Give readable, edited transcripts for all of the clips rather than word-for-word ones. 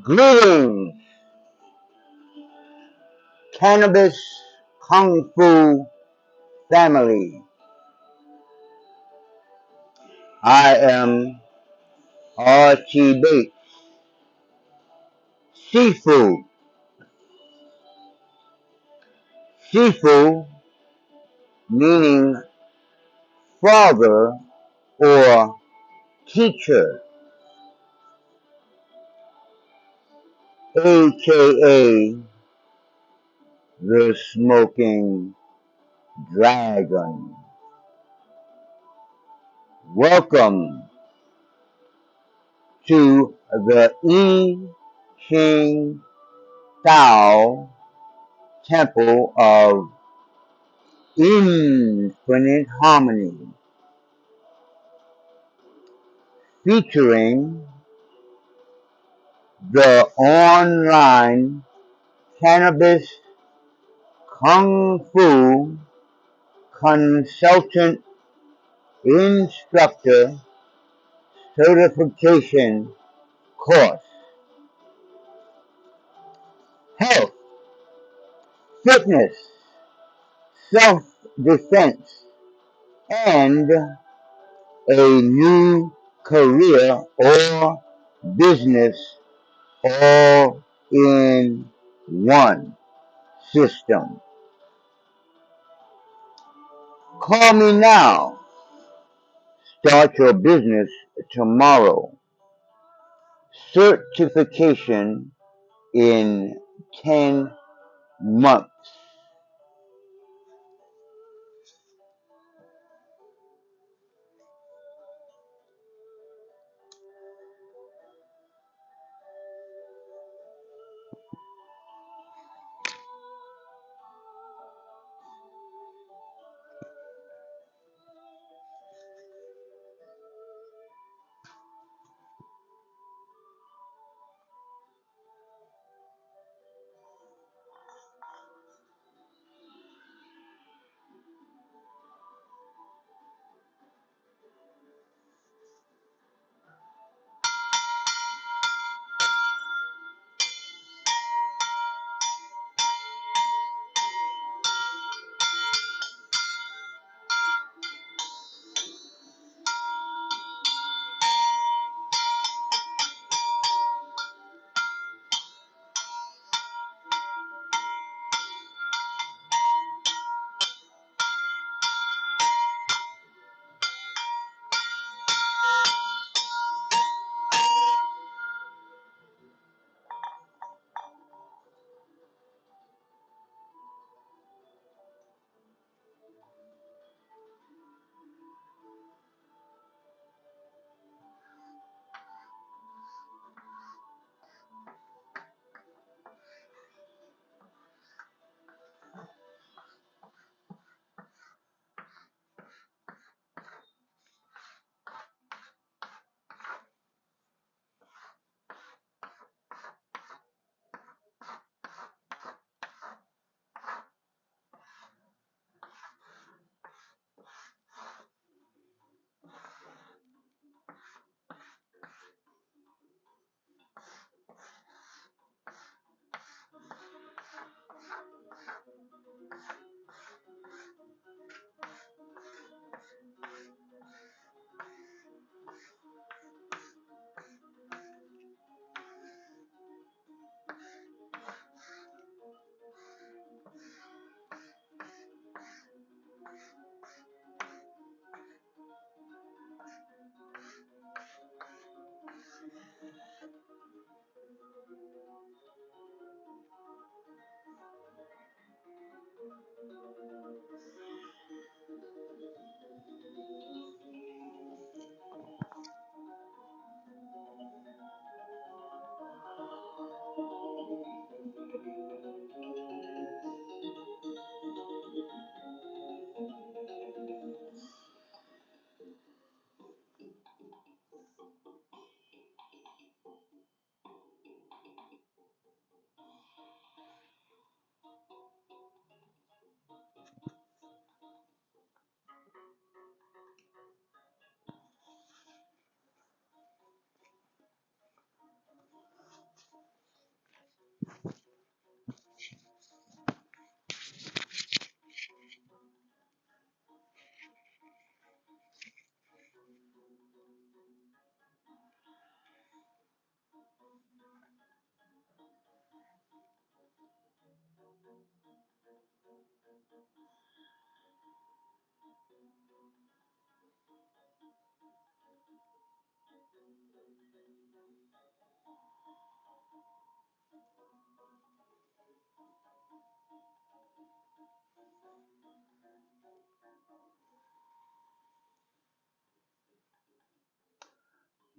Greetings, Cannabis Kung Fu family. I am R.T. Bates. Sifu. Sifu meaning father or teacher, aka the smoking dragon. Welcome to the I Ching Tao Temple of Infinite Harmony, featuring the online Cannabis Kung Fu Consultant Instructor Certification course. Health, fitness, self-defense, and a new career or business all in one system. Call me now. Start your business tomorrow. Certification in 10 months.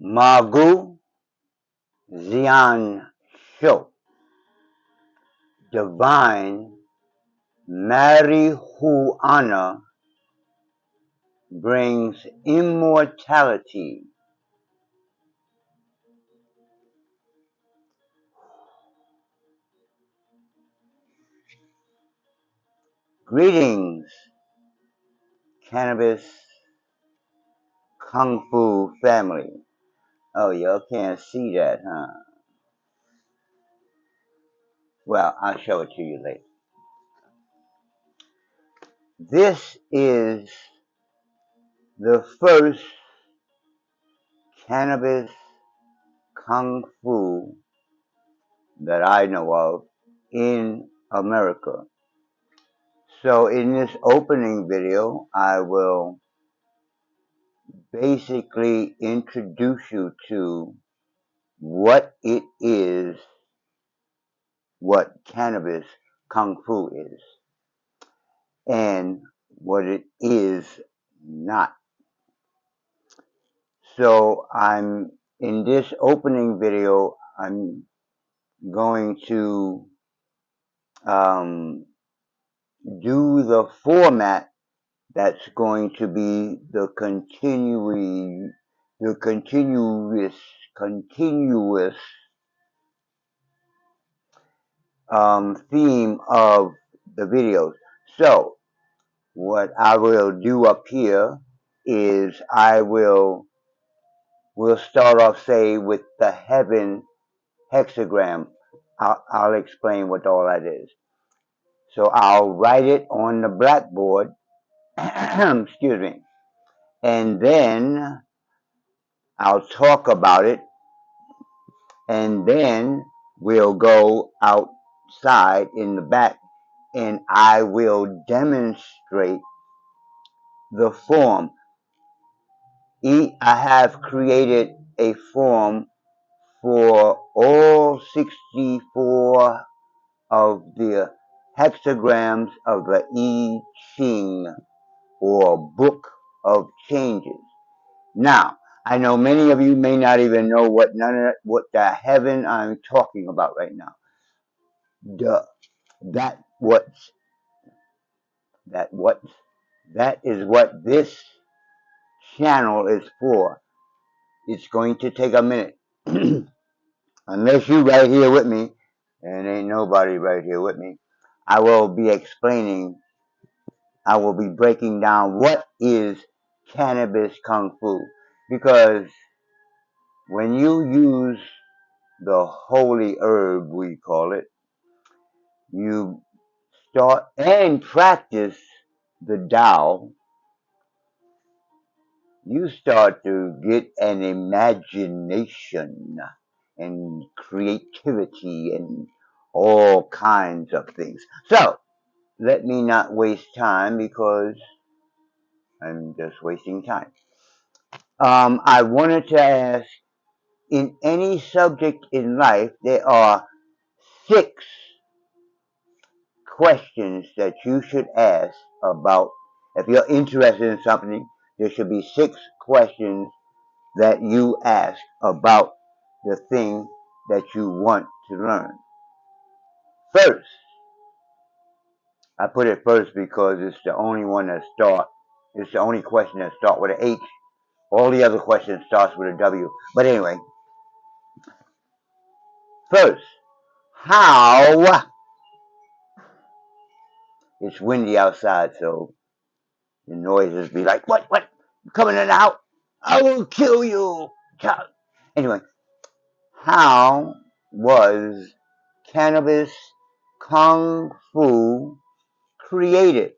Magu Zian Sho, divine marijuana brings immortality. Greetings, Cannabis Kung Fu family. Oh, y'all can't see that, huh? Well, I'll show it to you later. This is the first Cannabis Kung Fu that I know of in America. So in this opening video, I will basically introduce you to what it is, what Cannabis Kung Fu is, and what it is not. So in this opening video, I'm going to do the format that's going to be the continuous theme of the videos. So what I will do up here is we'll start off, say, with the heaven hexagram. I'll explain what all that is. So I'll write it on the blackboard, excuse me, and then I'll talk about it, and then we'll go outside in the back and I will demonstrate the form. I have created a form for all 64 of the hexagrams of the I Ching, or Book of Changes. Now, I know many of you may not even know what the heaven I'm talking about right now. That is what this channel is for. It's going to take a minute. Unless you right here with me, and ain't nobody right here with me, I will be breaking down what is Cannabis Kung Fu. Because when you use the holy herb, we call it, you start and practice the Tao, you start to get an imagination and creativity and all kinds of things. So, let me not waste time because I'm just wasting time. I wanted to ask, in any subject in life, there are 6 questions that you should ask about. If you're interested in something, there should be 6 questions that you ask about the thing that you want to learn. First, I put it first because it's the only one that it's the only question that starts with an H. All the other questions starts with a W. But anyway, first, how? It's windy outside, so the noises be like, what, you coming in out? I will kill you. Anyway, how was Cannabis Kung Fu created?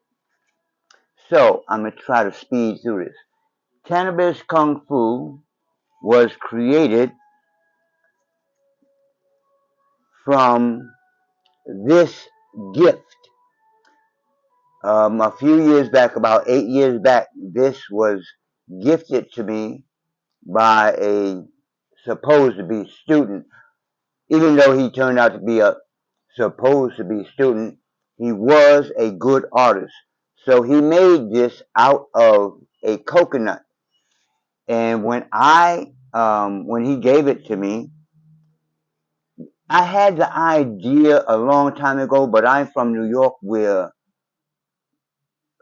So, I'm going to try to speed through this. Cannabis Kung Fu was created from this gift. A few years back, about 8 years back, this was gifted to me by a supposed to be student. Even though he turned out to be a supposed to be student, he was a good artist. So he made this out of a coconut. And when he gave it to me, I had the idea a long time ago, but I'm from New York where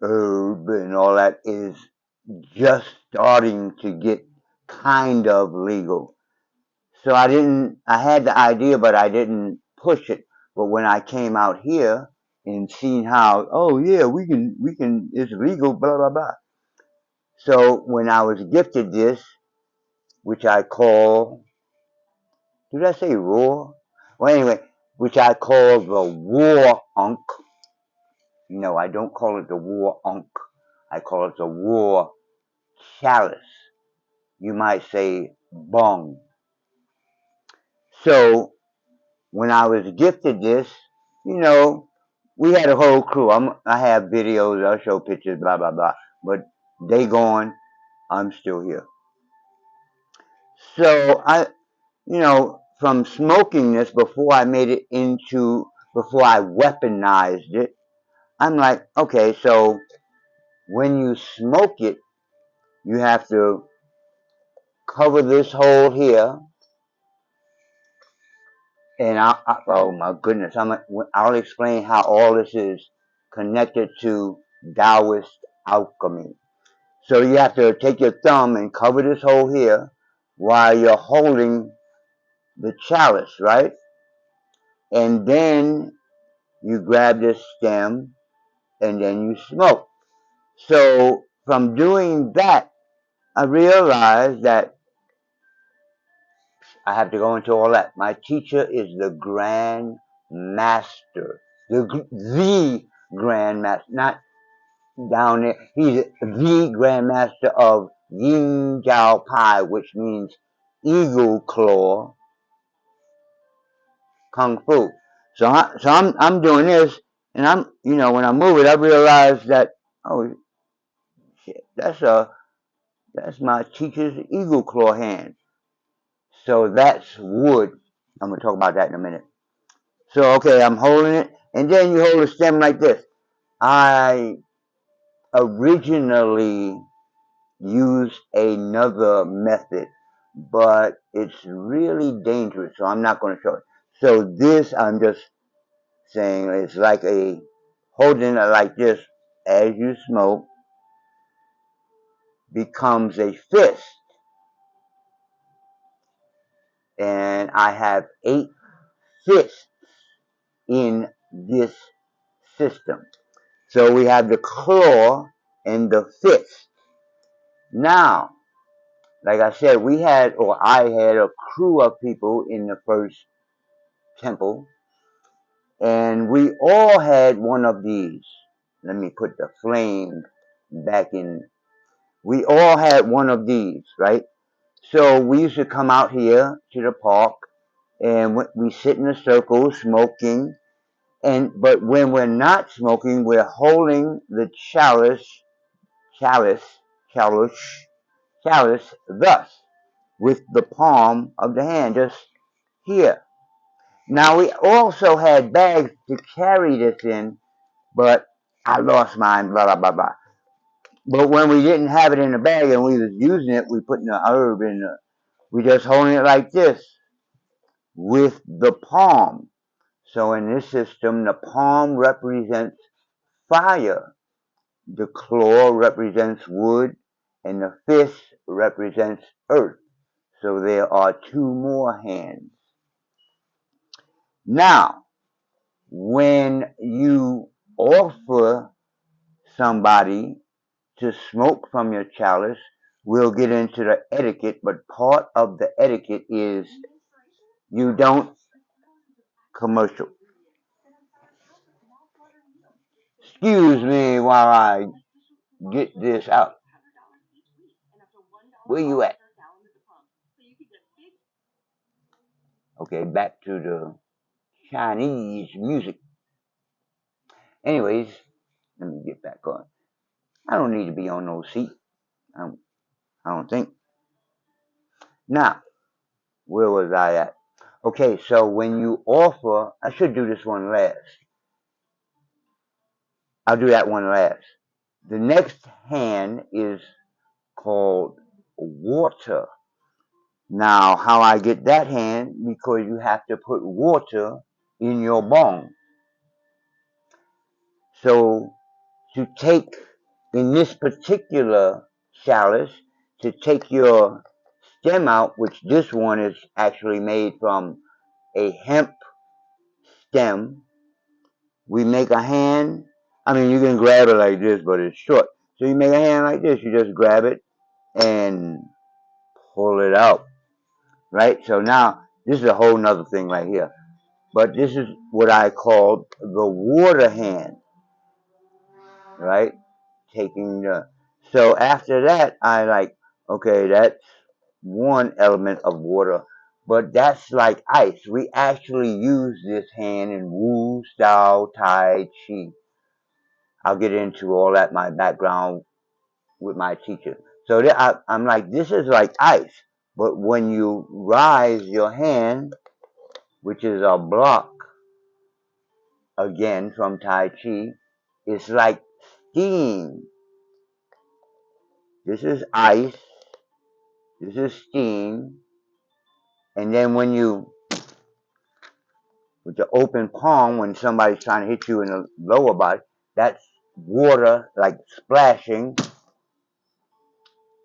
herb and all that is just starting to get kind of legal. So I had the idea, but I didn't push it. But when I came out here and seen how, oh yeah, we can, it's legal, blah, blah, blah. So when I was gifted this, which I call, did I say raw? Well, anyway, which I call the war unk. No, I don't call it the war unk. I call it the war chalice. You might say bong. So when I was gifted this, you know, we had a whole crew. I have videos, I'll show pictures, blah, blah, blah. But they gone, I'm still here. So from smoking this before I made it before I weaponized it, I'm like, okay, so when you smoke it, you have to cover this hole here. And oh my goodness, I'll explain how all this is connected to Taoist alchemy. So you have to take your thumb and cover this hole here while you're holding the chalice, right? And then you grab this stem and then you smoke. So from doing that, I realized that I have to go into all that. My teacher is the Grand Master, the Grand Master, not down there. He's the Grand Master of Yin Jiao Pai, which means eagle claw kung fu. So I'm doing this, and when I move it, I realize that, oh shit, that's my teacher's eagle claw hand. So that's wood. I'm gonna talk about that in a minute. So okay, I'm holding it, and then you hold the stem like this. I originally used another method, but it's really dangerous, so I'm not going to show it. So this, I'm just saying, it's like holding it like this as you smoke becomes a fist. And I have 8 fists in this system. So we have the claw and the fist. Now, like I said, I had a crew of people in the first temple, and we all had one of these. Let me put the flame back in. We all had one of these, right? So we used to come out here to the park, and we sit in a circle smoking. But when we're not smoking, we're holding the chalice, chalice, thus, with the palm of the hand, just here. Now we also had bags to carry this in, but I lost mine, blah, blah, blah, blah. But when we didn't have it in the bag and we was using it, we put in the herb we just holding it like this with the palm. So in this system, the palm represents fire, the claw represents wood, and the fist represents earth. So there are 2 more hands. Now, when you offer somebody to smoke from your chalice, we'll get into the etiquette, but part of the etiquette is you don't commercial. Excuse me while I get this out. Where you at? Okay, back to the Chinese music. Anyways, let me get back on. I don't need to be on no seat. I don't think. Now, Where was I at? Okay, so when you offer, I should do this one last. I'll do that one last. The next hand is called water. Now, how I get that hand? Because you have to put water in your bone. So, to take, in this particular chalice, to take your stem out, which this one is actually made from a hemp stem, we make a hand. I mean, you can grab it like this, but it's short. So you make a hand like this. You just grab it and pull it out, right? So now, this is a whole nother thing right here. But this is what I call the water hand, right? Taking the, so after that, I like, okay, that's one element of water, but that's like ice. We actually use this hand in Wu style Tai Chi. I'll get into all that, my background with my teacher. So I'm like, this is like ice, but when you rise your hand, which is a block, again from Tai Chi, it's like steam. This is ice, this is steam, and then when you, with the open palm, when somebody's trying to hit you in the lower body, that's water like splashing,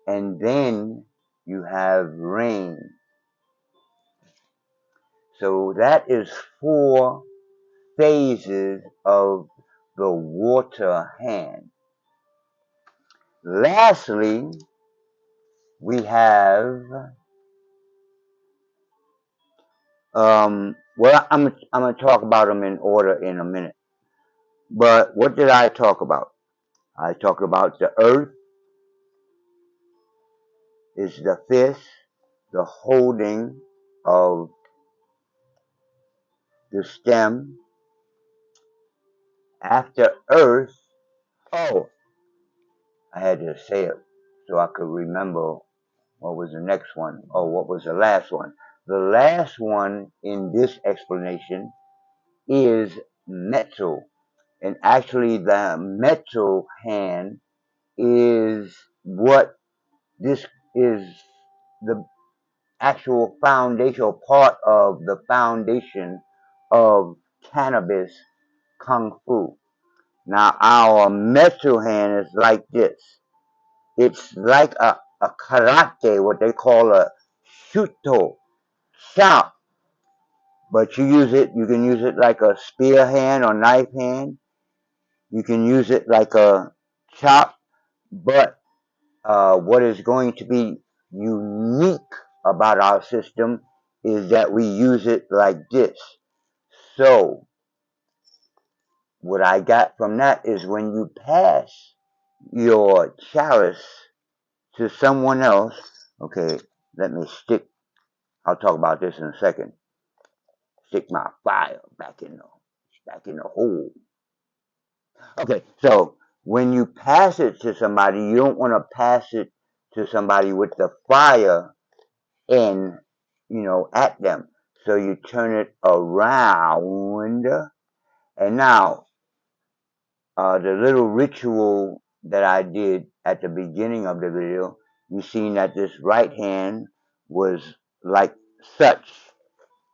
and then you have rain. So that is 4 phases of the water hand. Lastly, we have, well, I'm going to talk about them in order in a minute. But what did I talk about? I talked about the earth is the fist, the holding of the stem. After earth, oh, I had to say it so I could remember what was the next one. Oh, what was the last one? The last one in this explanation is metal. And actually, the metal hand is what this is, the actual foundational part of the foundation of cannabis kung fu. Now, our metal hand is like this. It's like a karate, what they call a shuto, chop. But you can use it like a spear hand or knife hand. You can use it like a chop. But what is going to be unique about our system is that we use it like this. So, what I got from that is when you pass your chalice to someone else, okay, let me stick, I'll talk about this in a second, stick my fire back in the hole. Okay, so when you pass it to somebody, you don't want to pass it to somebody with the fire in, at them. So you turn it around, and now the little ritual that I did at the beginning of the video, you seen that this right hand was like such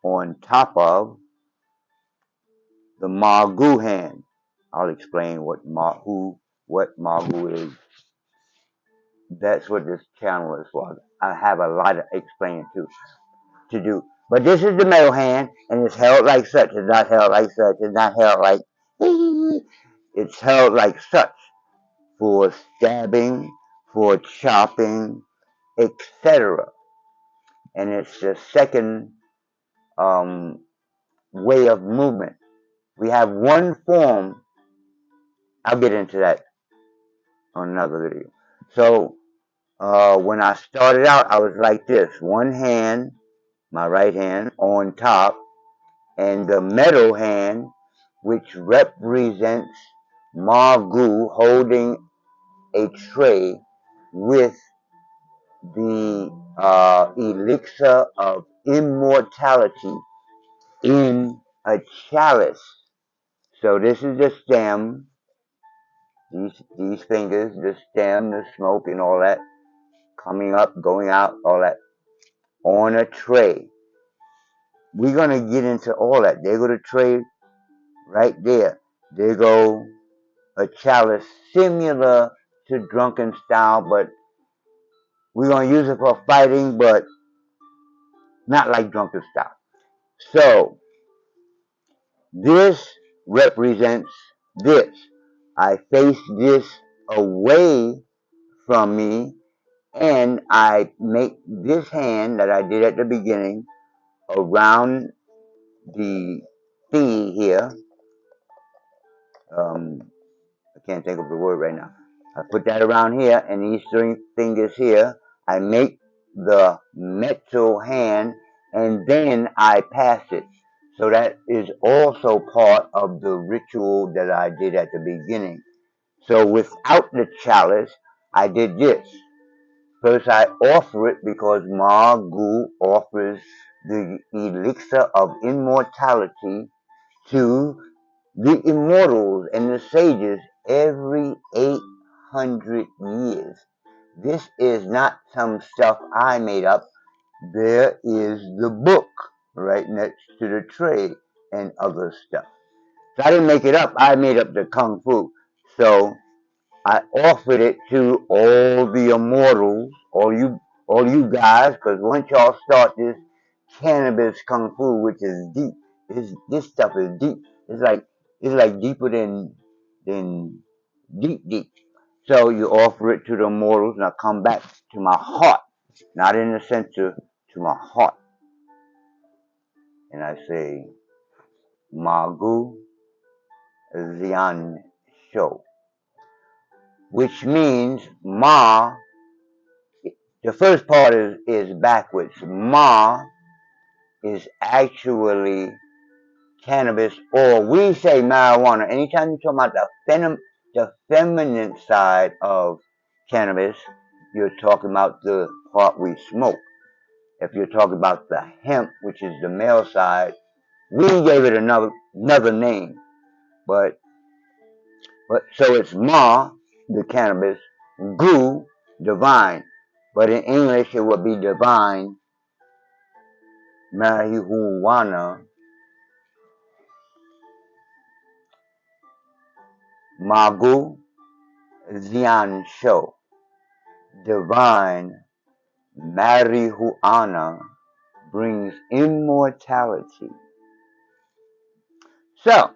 on top of the Magu hand. I'll explain what Magu is. That's what this channel is for. I have a lot of explaining to do. But this is the middle hand, and it's held like such. It's not held like such. It's not held like. It's held like such for stabbing, for chopping, etc. And it's the second way of movement. We have one form. I'll get into that on another video. So when I started out, I was like this: one hand, my right hand, on top, and the middle hand, which represents Magu holding a tray with the elixir of immortality in a chalice. So this is the stem, these fingers, the stem, the smoke and all that, coming up, going out, all that, on a tray. We're going to get into all that. There go the tray right there. There go a chalice similar to drunken style, but we're going to use it for fighting, but not like drunken style. So this represents this. I face this away from me, and I make this hand that I did at the beginning around the thingy here. I can't think of the word right now. I put that around here, and these three fingers here. I make the metal hand, and then I pass it. So that is also part of the ritual that I did at the beginning. So without the chalice, I did this. First, I offer it because Magu offers the elixir of immortality to the immortals and the sages every 800 years. This is not some stuff I made up. There is the book right next to the tray and other stuff. So I didn't make it up. I made up the kung fu. So I offered it to all the immortals, all you guys, because once y'all start this cannabis kung fu, which is deep, this stuff is deep. It's like deeper than deep. So you offer it to the immortals, and I come back to my heart, not in the center, to my heart, and I say, Magu Zian Sho, which means Ma. The first part is backwards. Ma is actually cannabis, or we say marijuana. Anytime you talk about the feminine side of cannabis, you're talking about the part we smoke. If you're talking about the hemp, which is the male side, we gave it another name. But so it's Ma, the cannabis, Gu, divine. But in English it would be divine marijuana, Magu Ziansho, divine marijuana brings immortality. So,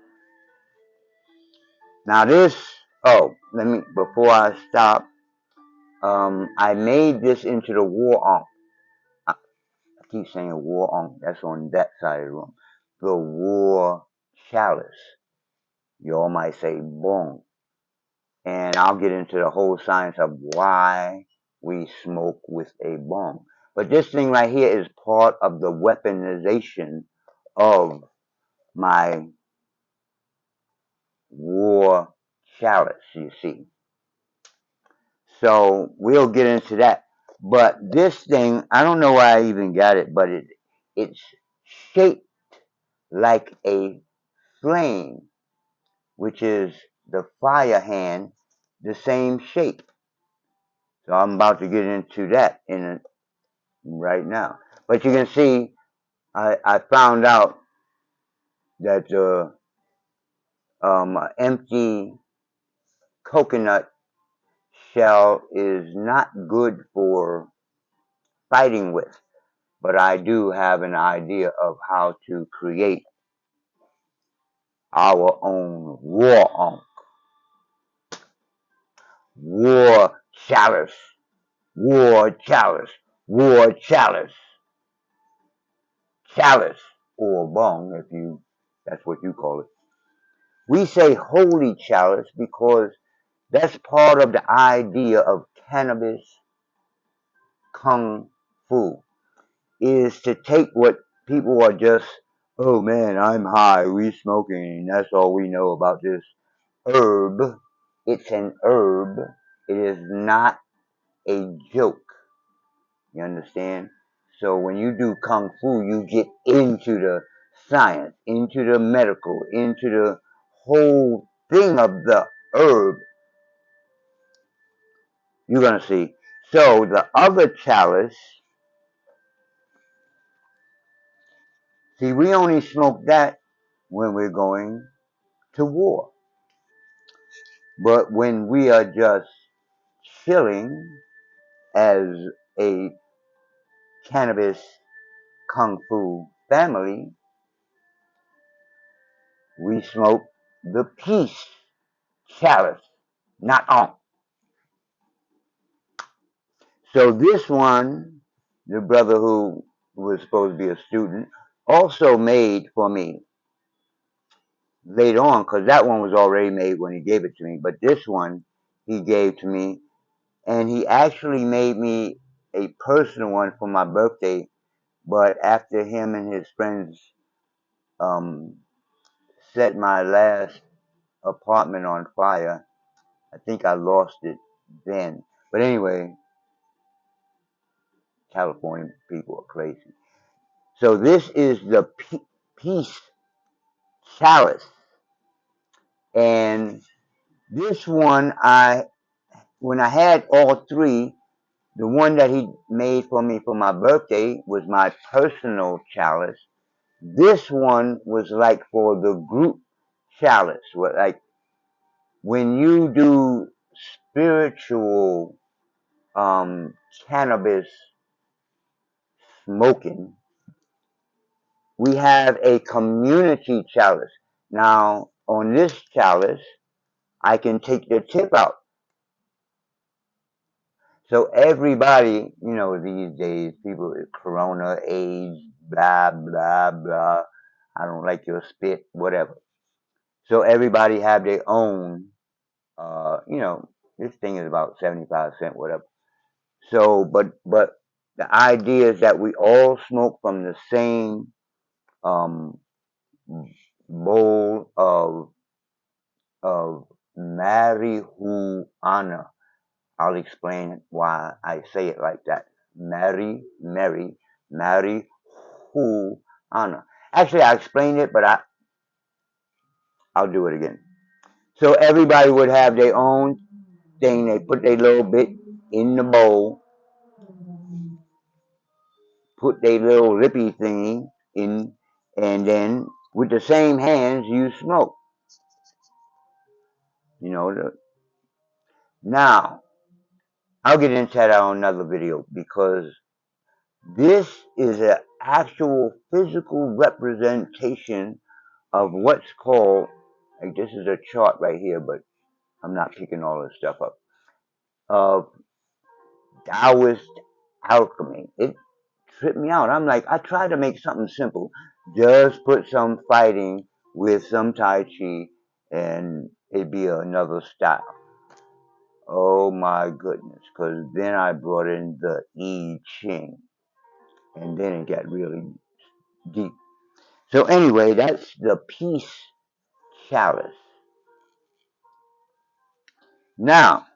now this, before I stop, I made this into the war on. I keep saying war on, that's on that side of the room. The war chalice. You all might say bong. And I'll get into the whole science of why we smoke with a bong. But this thing right here is part of the weaponization of my war chalice, you see. So we'll get into that. But this thing, I don't know why I even got it, but it's shaped like a flame, which is the fire hand, the same shape. So I'm about to get into that right now. But you can see, I found out that the empty coconut shell is not good for fighting with. But I do have an idea of how to create our own war chalice, war chalice, war chalice, chalice, or bong, if that's what you call it. We say holy chalice because that's part of the idea of cannabis kung fu, is to take what people are just, oh man, I'm high, we smoking, that's all we know about this herb. It's an herb. It is not a joke. You understand? So when you do kung fu, you get into the science, into the medical, into the whole thing of the herb. You're gonna see. So the other chalice, see, we only smoke that when we're going to war. But when we are just chilling as a cannabis kung fu family, we smoke the peace chalice, not on. So this one, the brother who was supposed to be a student, also made for me later on, because that one was already made when he gave it to me. But this one he gave to me, and he actually made me a personal one for my birthday. But after him and his friends um, set my last apartment on fire, I think I lost it then. But anyway, California people are crazy. So this is the peace chalice, and this one when I had all three, the one that he made for me for my birthday was my personal chalice. This one was like for the group chalice, like when you do spiritual cannabis smoking, we have a community chalice. Now, on this chalice, I can take the tip out. So everybody, these days, people, corona, AIDS, blah, blah, blah. I don't like your spit, whatever. So everybody have their own, this thing is about 75 cents, whatever. So, but the idea is that we all smoke from the same um, bowl of marijuana. I'll explain why I say it like that. Marijuana. Actually, I explained it, but I'll do it again. So everybody would have their own thing. They put their little bit in the bowl, put their little lippy thingy in, and then with the same hands you smoke. Now, I'll get into that on another video because this is an actual physical representation of what's called, like this is a chart right here, but I'm not picking all this stuff up, of Taoist alchemy. It tripped me out. I'm like, I tried to make something simple. Just put some fighting with some Tai Chi and it'd be another style. Oh my goodness. Because then I brought in the I Ching. And then it got really deep. So anyway, that's the peace chalice. Now,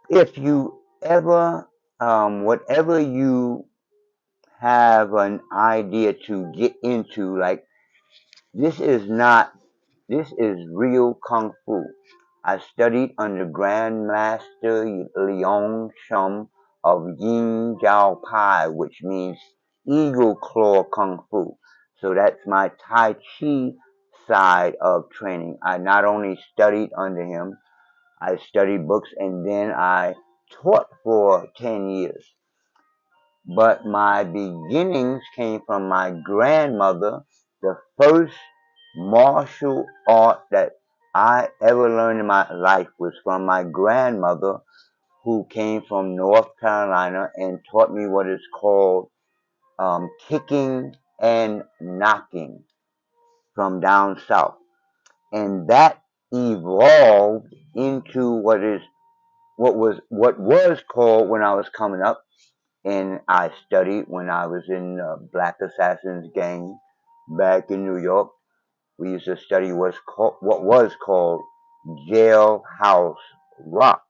if you ever, whatever you have an idea to get into, like this is real Kung Fu. I studied under Grandmaster Leong Shum of Yin Jiao Pai, which means Eagle Claw Kung Fu. So that's my Tai Chi side of training. I not only studied under him, I studied books and then I taught for 10 years. But my beginnings came from my grandmother. The first martial art that I ever learned in my life was from my grandmother, who came from North Carolina and taught me what is called kicking and knocking from down south. And that evolved into what was called when I was coming up, and I studied when I was in Black Assassins gang back in New York. We used to study what was called jailhouse rock,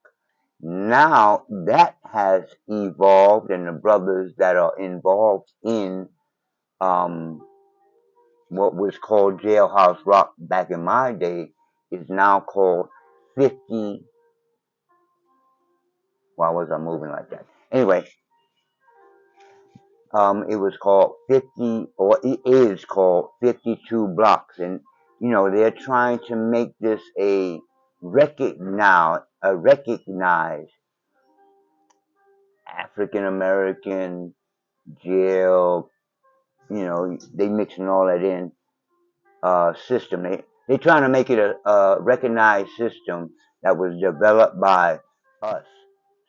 Now that has evolved, and the brothers that are involved in um, what was called Jailhouse Rock back in my day is now called 50. Why was I moving like that? Anyway, it was called 50, or it is called 52 blocks, and they're trying to make this a recognized African American jail. They mixing all that in system. They're trying to make it a recognized system that was developed by us,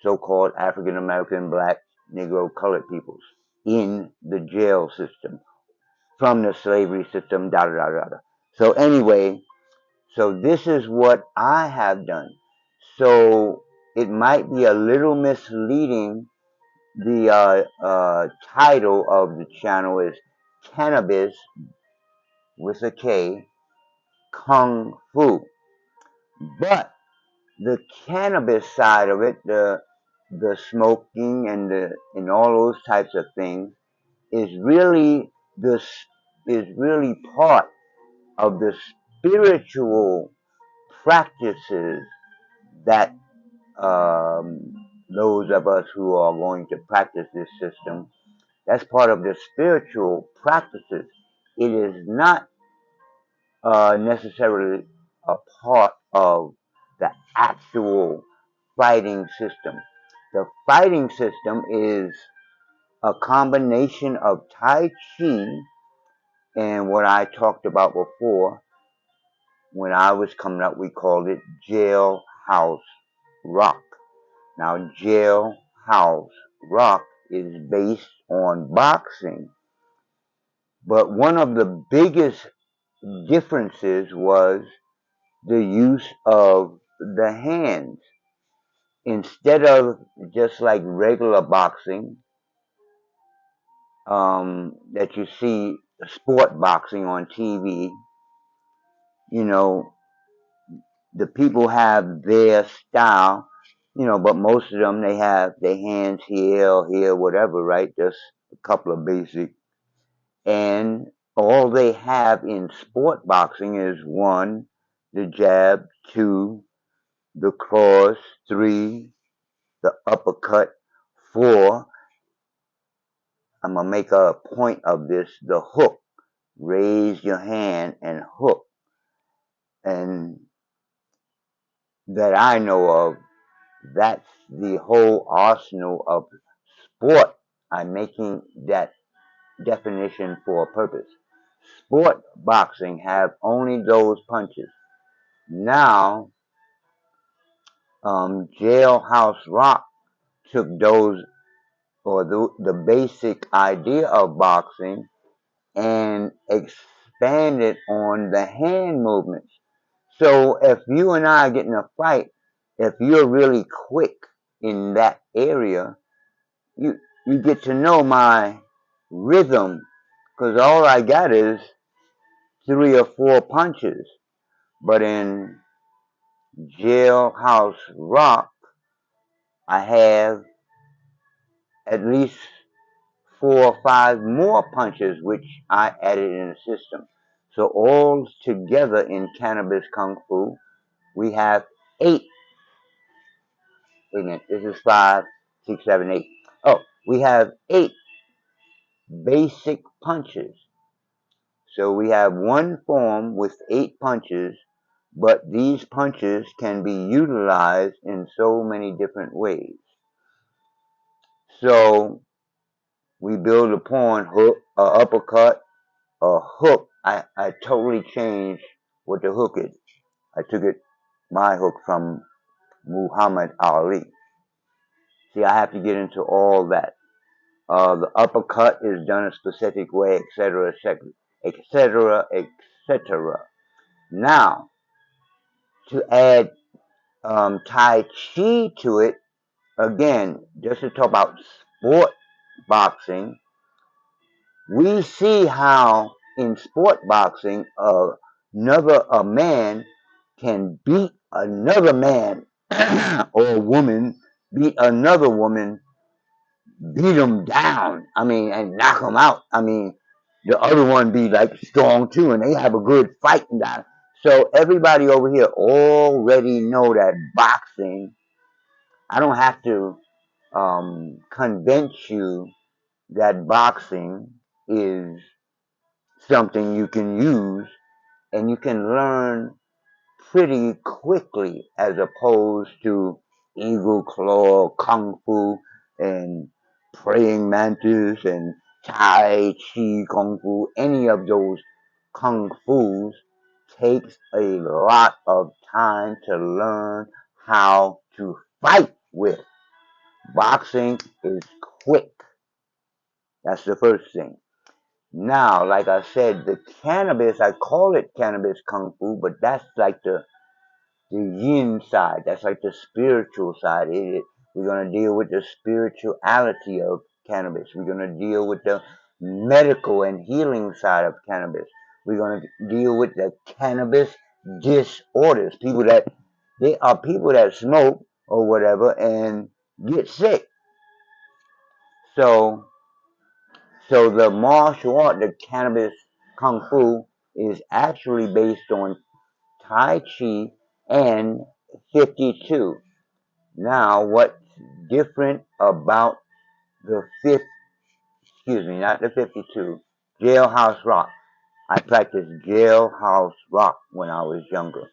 so-called African American, Black, Negro, colored peoples in the jail system from the slavery system. Da da da da. Da. So anyway, so this is what I have done. So it might be a little misleading. The title of the channel is Cannabis with a K, Kung Fu. But the cannabis side of it, the smoking and all those types of things, is really this is really part of the spiritual practices that those of us who are going to practice this system, that's part of the spiritual practices. It is not necessarily a part of the actual fighting system. The fighting system is a combination of Tai Chi and what I talked about before. When I was coming up, we called it Jailhouse Rock. Now, Jailhouse Rock is based on boxing, but one of the biggest differences was the use of the hands. Instead of just like regular boxing, that you see sport boxing on TV, you know, the people have their style, but most of them, they have their hands here or here, whatever, right? Just a couple of basic. And all they have in sport boxing is one, the jab, two, the cross, three, the uppercut, four. I'm going to make a point of this, the hook. Raise your hand and hook. And that I know of, that's the whole arsenal of sport. I'm making that definition for a purpose. Sport boxing have only those punches. Now, Jailhouse Rock took those, or the basic idea of boxing, and expanded on the hand movements. So if you and I get in a fight, if you're really quick in that area, you you get to know my rhythm, because all I got is 3 or 4 punches. But in Jailhouse Rock, I have at least 4 or 5 more punches, which I added in the system. So all together in Cannabis Kung Fu, we have 8. Wait a minute, this is 5, 6, 7, 8. Oh, we have 8 basic punches. So we have one form with 8 punches, but these punches can be utilized in so many different ways. So we build upon hook, uppercut, a hook. I totally changed what the hook is. I took my hook from Muhammad Ali. See, I have to get into all that. The uppercut is done a specific way, etc., etc., etc., etc. Now, to add Tai Chi to it, again, just to talk about sport boxing, we see how in sport boxing, a man can beat another man or woman beat another woman, beat them down. I mean, and knock them out. I mean, the other one be like strong too, and they have a good fight and that. So everybody over here already know that boxing. I don't have to convince you that boxing is something you can use and you can learn pretty quickly as opposed to eagle claw, kung fu, and praying mantis and tai chi kung fu. Any of those kung fus takes a lot of time to learn how to fight with. Boxing is quick. That's the first thing. Now, like I said, the cannabis, I call it cannabis kung fu, but that's like the yin side. That's like the spiritual side. We're going to deal with the spirituality of cannabis. We're going to deal with the medical and healing side of cannabis. We're going to deal with the cannabis disorders. They are people that smoke or whatever and get sick. So, so the martial art, the cannabis kung fu, is actually based on Tai Chi and 52. Now, what's different about the fifth, excuse me, not the 52, Jailhouse Rock? I practiced Jailhouse Rock when I was younger.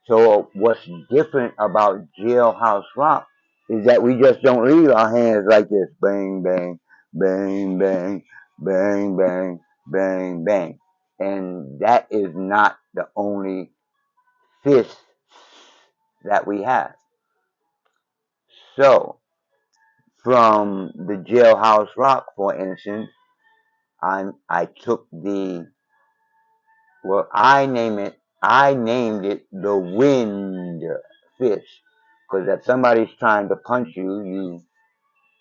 So what's different about Jailhouse Rock is that we just don't leave our hands like this. Bang, bang, bang, bang, bang, bang, bang, bang. And that is not the only fists that we have. So, from the Jailhouse Rock, for instance, I took I named it the wind fist, because if somebody's trying to punch you, you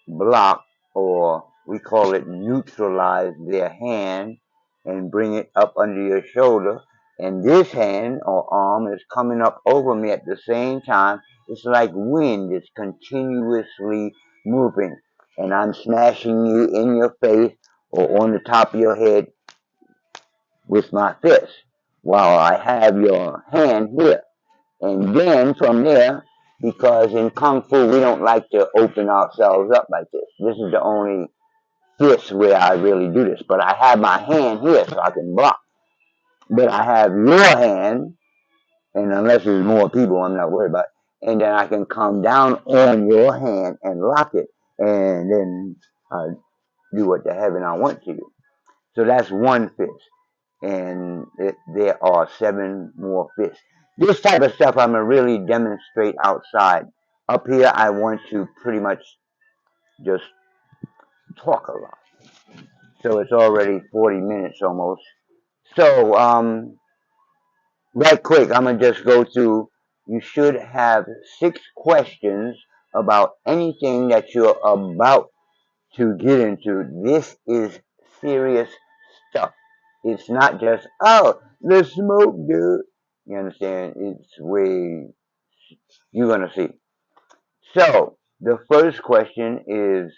block, or we call it neutralize their hand and bring it up under your shoulder. And this hand or arm is coming up over me at the same time. It's like wind, it's continuously moving. And I'm smashing you in your face or on the top of your head with my fist while I have your hand here. And then from there, because in Kung Fu we don't like to open ourselves up like this. This is the only fist where I really do this. But I have my hand here so I can block. But I have your hand, and unless there's more people, I'm not worried about it. And then I can come down on your hand and lock it. And then do what the heaven I want to do. So that's one fist. And there are 7 more fists. This type of stuff I'm going to really demonstrate outside. Up here, I want to pretty much just talk a lot. So it's already 40 minutes almost. So, right quick, I'm going to just go through. You should have 6 questions about anything that you're about to get into. This is serious stuff. It's not just, oh, the smoke, dude. You understand? It's way, you're going to see. So, the first question is,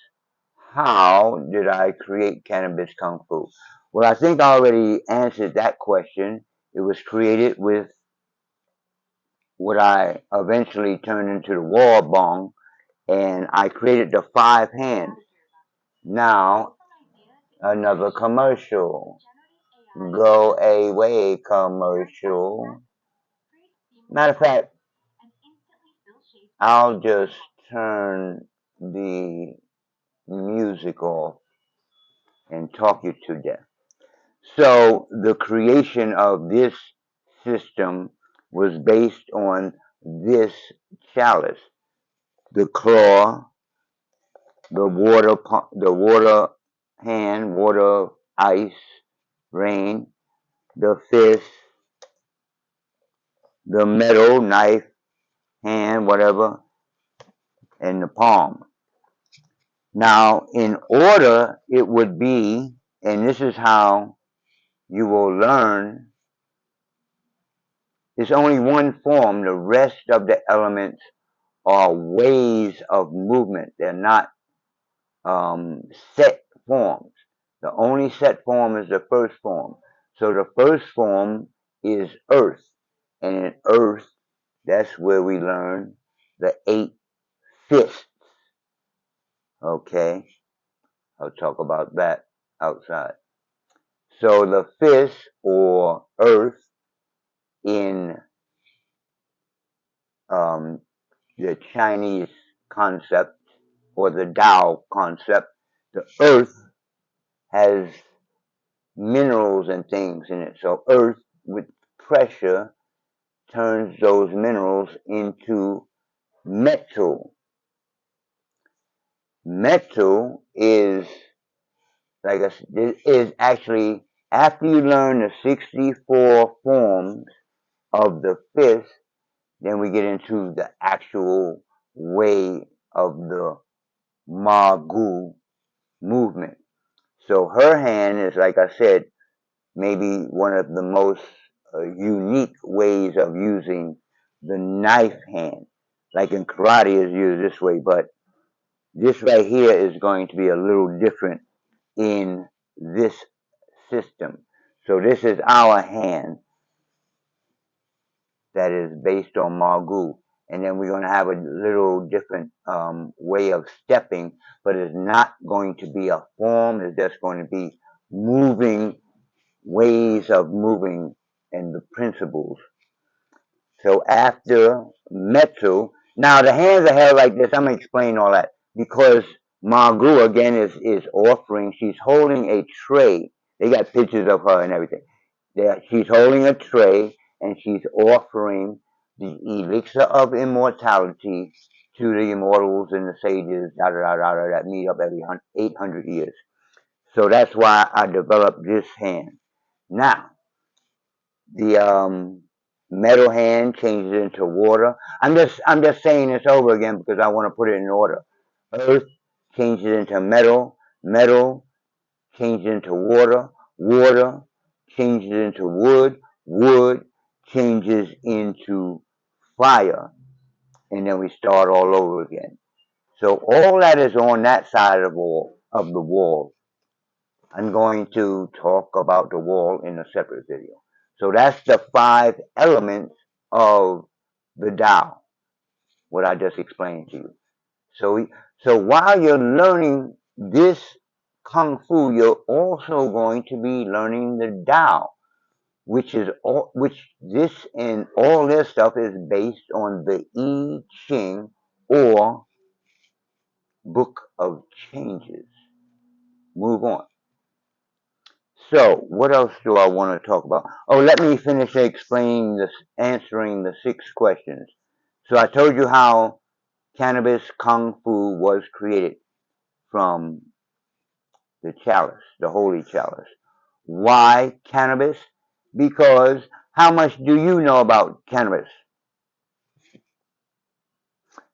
how did I create Cannabis Kung Fu? Well, I think I already answered that question. It was created with what I eventually turned into the wall bong, and I created the 5 hands. Now, another commercial. Go away commercial. Matter of fact, I'll just turn the music off and talk you to death. So the creation of this system was based on this chalice, the claw, the water hand, water, ice, rain, the fist, the metal, knife, hand, whatever, and the palm. Now, in order, it would be, and this is how you will learn, it's only one form. The rest of the elements are ways of movement. They're not set forms. The only set form is the first form. So the first form is earth. And in earth, that's where we learn the 8 fists. Okay? I'll talk about that outside. So the fist or earth in um, the Chinese concept or the Tao concept, the earth has minerals and things in it. So earth with pressure turns those minerals into metal. Metal is like is actually after you learn the 64 forms of the fist, then we get into the actual way of the Magu movement. So her hand is, like I said, maybe one of the most unique ways of using the knife hand. Like in karate is used this way, but this right here is going to be a little different in this system. So this is our hand that is based on Magu. And then we're going to have a little different way of stepping, but it's not going to be a form. It's just going to be moving, ways of moving and the principles. So after metal, now the hands are held like this. I'm going to explain all that because Magu again is offering. She's holding a tray. They got pictures of her and everything. She's holding a tray and she's offering the elixir of immortality to the immortals and the sages that meet up every 800 years. So that's why I developed this hand. Now, the metal hand changes into water. I'm just saying this over again because I want to put it in order. Earth changes into metal. Metal changes into water. Water changes into wood. Wood changes into fire. And then we start all over again. So all that is on that side of the wall. I'm going to talk about the wall in a separate video. So that's the 5 elements of the Tao, what I just explained to you. So while you're learning this Kung Fu, you're also going to be learning the Tao, which this and all this stuff is based on the I Ching or Book of Changes. Move on. So, what else do I want to talk about? Oh, let me finish explaining this, answering the 6 questions. So, I told you how cannabis kung fu was created from the chalice, the holy chalice. Why cannabis? Because how much do you know about cannabis?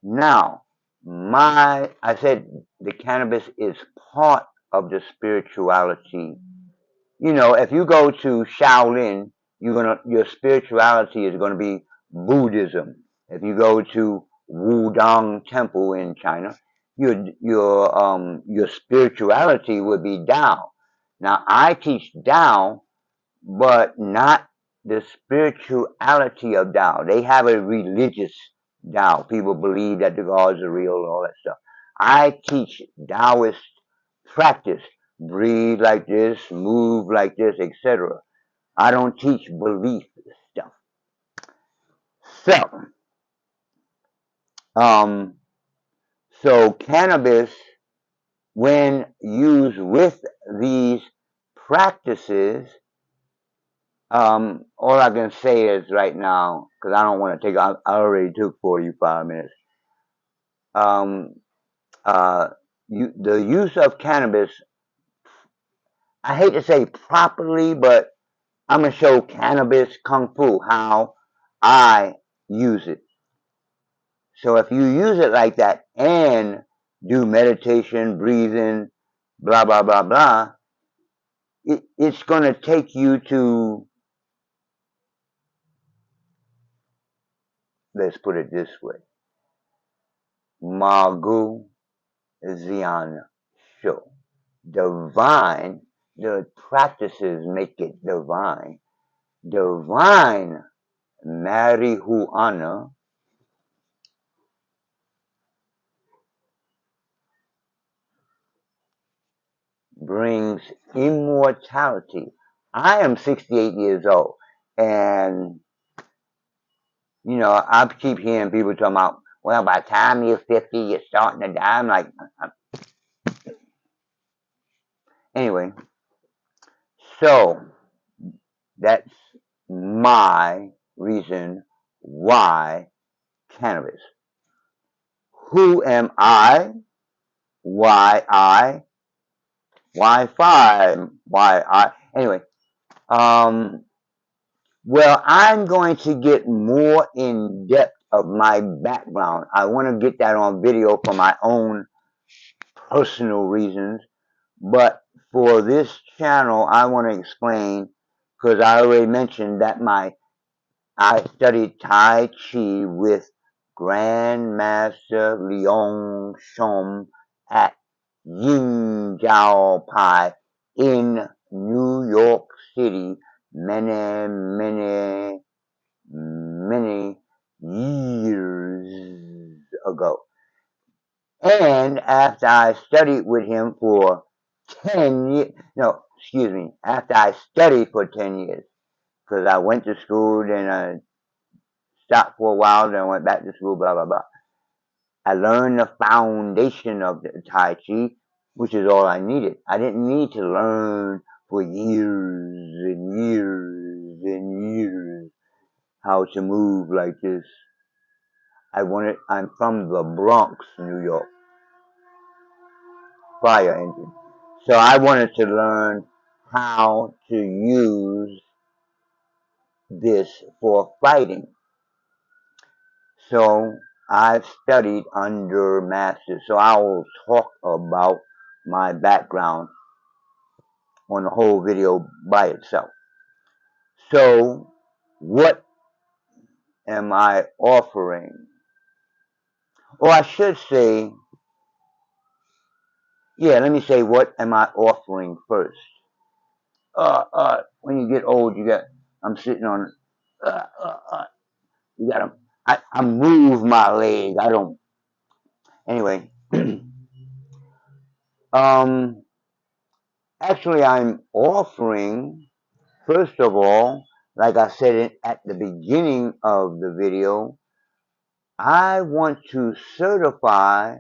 Now, I said the cannabis is part of the spirituality. You know, if you go to Shaolin, your spirituality is gonna be Buddhism. If you go to Wudang Temple in China, your spirituality would be Tao. Now I teach Tao, but not the spirituality of Tao. They have a religious Tao. People believe that the gods are real and all that stuff. I teach Taoist practice. Breathe like this, move like this, etc. I don't teach belief stuff. So, um, so cannabis, when used with these practices, all I can say is right now, because I don't want to take, I already took 45 minutes. Um, uh, the use of cannabis, I hate to say properly, but I'm going to show cannabis kung fu, how I use it. So if you use it like that and do meditation, breathing, blah, blah, blah, blah, it's going to take you to, let's put it this way. Magu Zion Show. Divine, the practices make it divine. Divine marijuana brings immortality. I am 68 years old, and I keep hearing people talking about, well, by the time you're 50, you're starting to die. I'm like, anyway, so that's my reason why cannabis. Who am I? Why I? Why five? Why I? Anyway, um, well, I'm going to get more in depth of my background. I want to get that on video for my own personal reasons, but for this channel, I want to explain, because I already mentioned that I studied Tai Chi with Grandmaster Leong Shom at Yin Jiao Pai in New York City many, many, many years ago. And after I studied with him for 10 years, no, excuse me, after I studied for 10 years, because I went to school, then I stopped for a while, then I went back to school, blah, blah, blah. I learned the foundation of the Tai Chi, which is all I needed. I didn't need to learn for years and years and years how to move like this. I'm from the Bronx, New York, fire engine. So I wanted to learn how to use this for fighting. So I've studied under masters. So I will talk about my background on the whole video by itself. So what am I offering? Or I should say, yeah, let me say, what am I offering first? When you get old, I'm sitting on, you gotta, I move my leg. I don't, anyway. um, Actually, I'm offering, first of all, like I said at the beginning of the video, I want to certify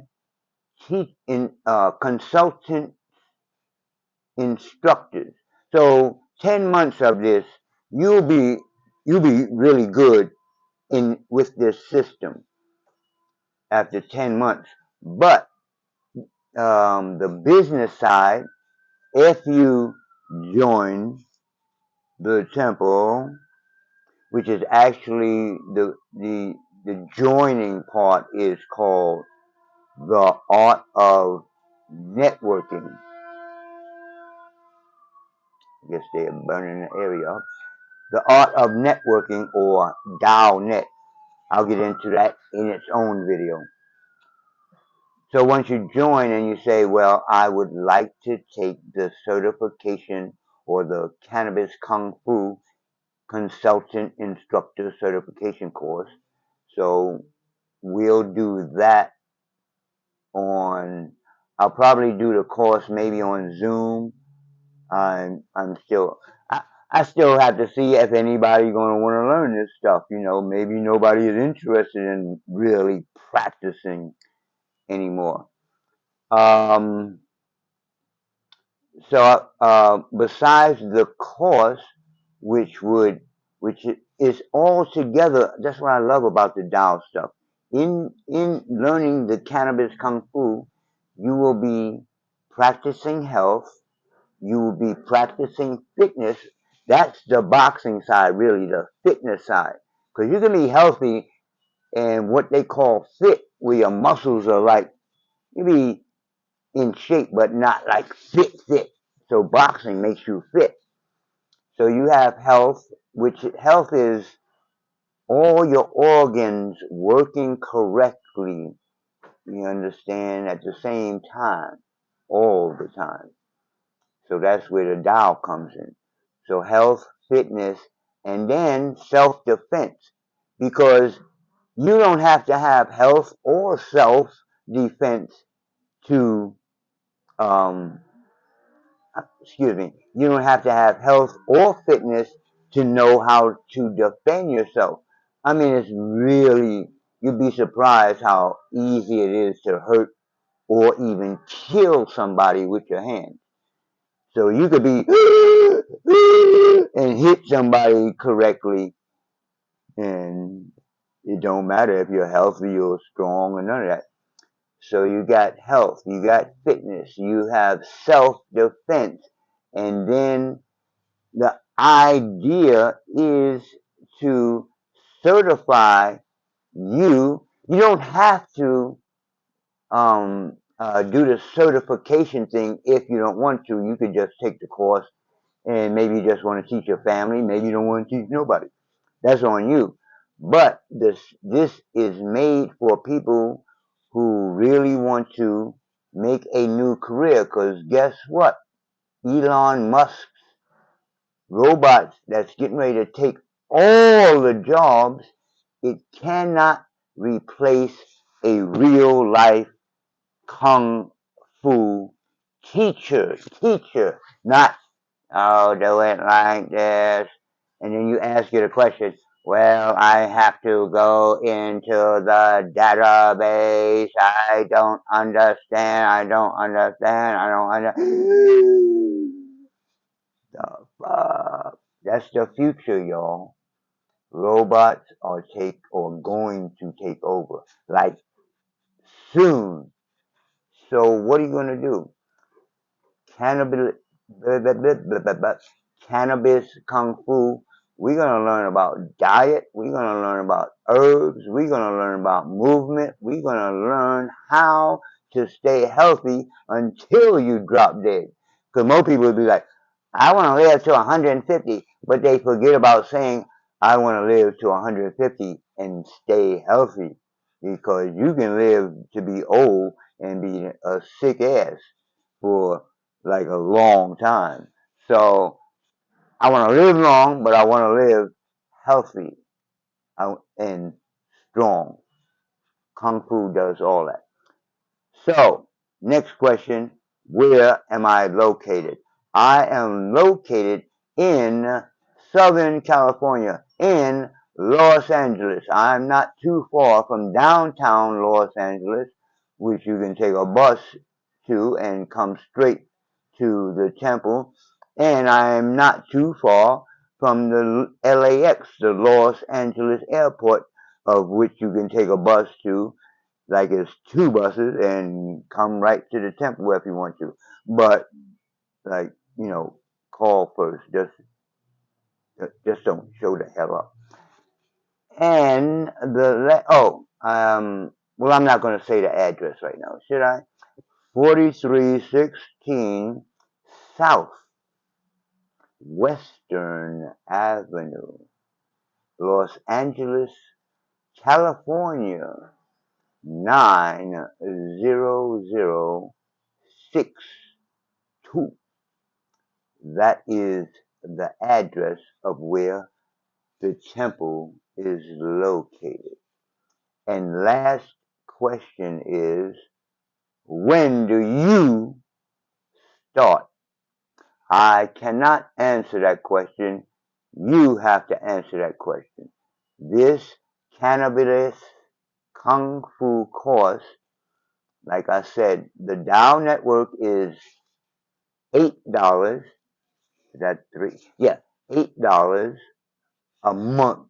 consultant instructors. So 10 months of this, you'll be really good with this system after 10 months. But the business side, if you join the temple, which is actually the joining part is called the art of networking. I guess they're burning the area up. The art of networking, or T.A.O Net. I'll get into that in its own video. So once you join and you say, well, I would like to take the certification or the Cannabis Kung Fu Consultant Instructor Certification course. So we'll do that I'll probably do the course maybe on Zoom. I'm still, I still have to see if anybody's going to want to learn this stuff. Maybe nobody is interested in really practicing anymore. Um, besides the course, which is all together, that's what I love about the Tao stuff. In learning the cannabis kung fu, you will be practicing health, you will be practicing fitness. That's the boxing side, really, the fitness side. Because you can be healthy and what they call fit, where your muscles are like, you be in shape, but not like fit. So boxing makes you fit. So you have health, which health is all your organs working correctly You understand, at the same time, all the time. So that's where the Tao comes in. So health, fitness, and then self-defense. Because you don't have to have health or self-defense to, um, excuse me, you don't have to have health or fitness to know how to defend yourself. I mean, it's really, you'd be surprised how easy it is to hurt or even kill somebody with your hands. So you could be and hit somebody correctly, and it don't matter if you're healthy or strong or none of that. So you got health, you got fitness, you have self-defense, and then the idea is to certify you. You don't have to do the certification thing if you don't want to. You could just take the course, and maybe you just want to teach your family. Maybe you don't want to teach nobody. That's on you. But this is made for people who really want to make a new career. Because guess what? Elon Musk's robots that's getting ready to take all the jobs. It cannot replace a real life kung fu teacher, not, oh, do it like this. And then you ask it a question. Well, I have to go into the database. I don't understand. I don't understand. The fuck? That's the future, y'all. Robots are going to take over. Like soon. So what are you gonna do? Cannabis, blah, blah, blah, blah, blah, blah. Cannabis, kung fu. We're gonna learn about diet. We're gonna learn about herbs. We're gonna learn about movement. We're gonna learn how to stay healthy until you drop dead. Because most people would be like, I want to live to 150, but they forget about saying, I want to live to 150 and stay healthy. Because you can live to be old and be a sick ass for like a long time. So I want to live long, but I want to live healthy and strong. Kung Fu does all that. So, next question, where am I located? I am located in Southern California, in Los Angeles. I'm not too far from downtown Los Angeles, which you can take a bus to and come straight to the temple. And I'm not too far from the LAX, the Los Angeles airport, of which you can take a bus to, like it's two buses, and come right to the temple if you want to. But like, call first. Just don't show the hell up. And well, I'm not going to say the address right now, should I? 4316 South Western Avenue, Los Angeles, California, 90062. That is the address of where the temple is located. And last question is, when do you start? I cannot answer that question. You have to answer that question. This Cannabis Kung Fu course, like I said, the T.A.O Network is $8. Is that three? Yeah, $8 a month.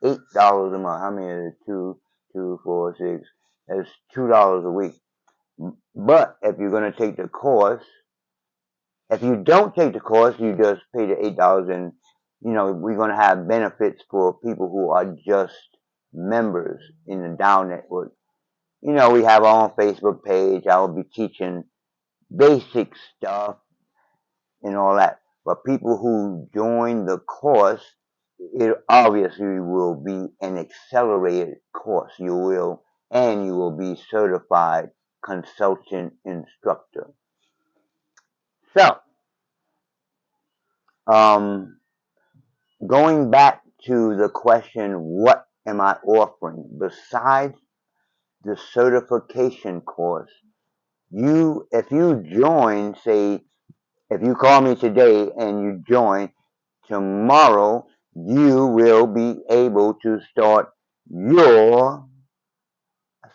$8 a month. How many is it? Two, 4, 6. That's $2 a week. But if you're gonna take the course, if you don't take the course, you just pay the $8, and we're gonna have benefits for people who are just members in the T.A.O Network. We have our own Facebook page. I will be teaching basic stuff and all that. But people who join the course, it obviously will be an accelerated course. You will and you will be certified consultant instructor. So, going back to the question, what am I offering? Besides the certification course, if you join, say, if you call me today and you join, tomorrow you will be able to start your,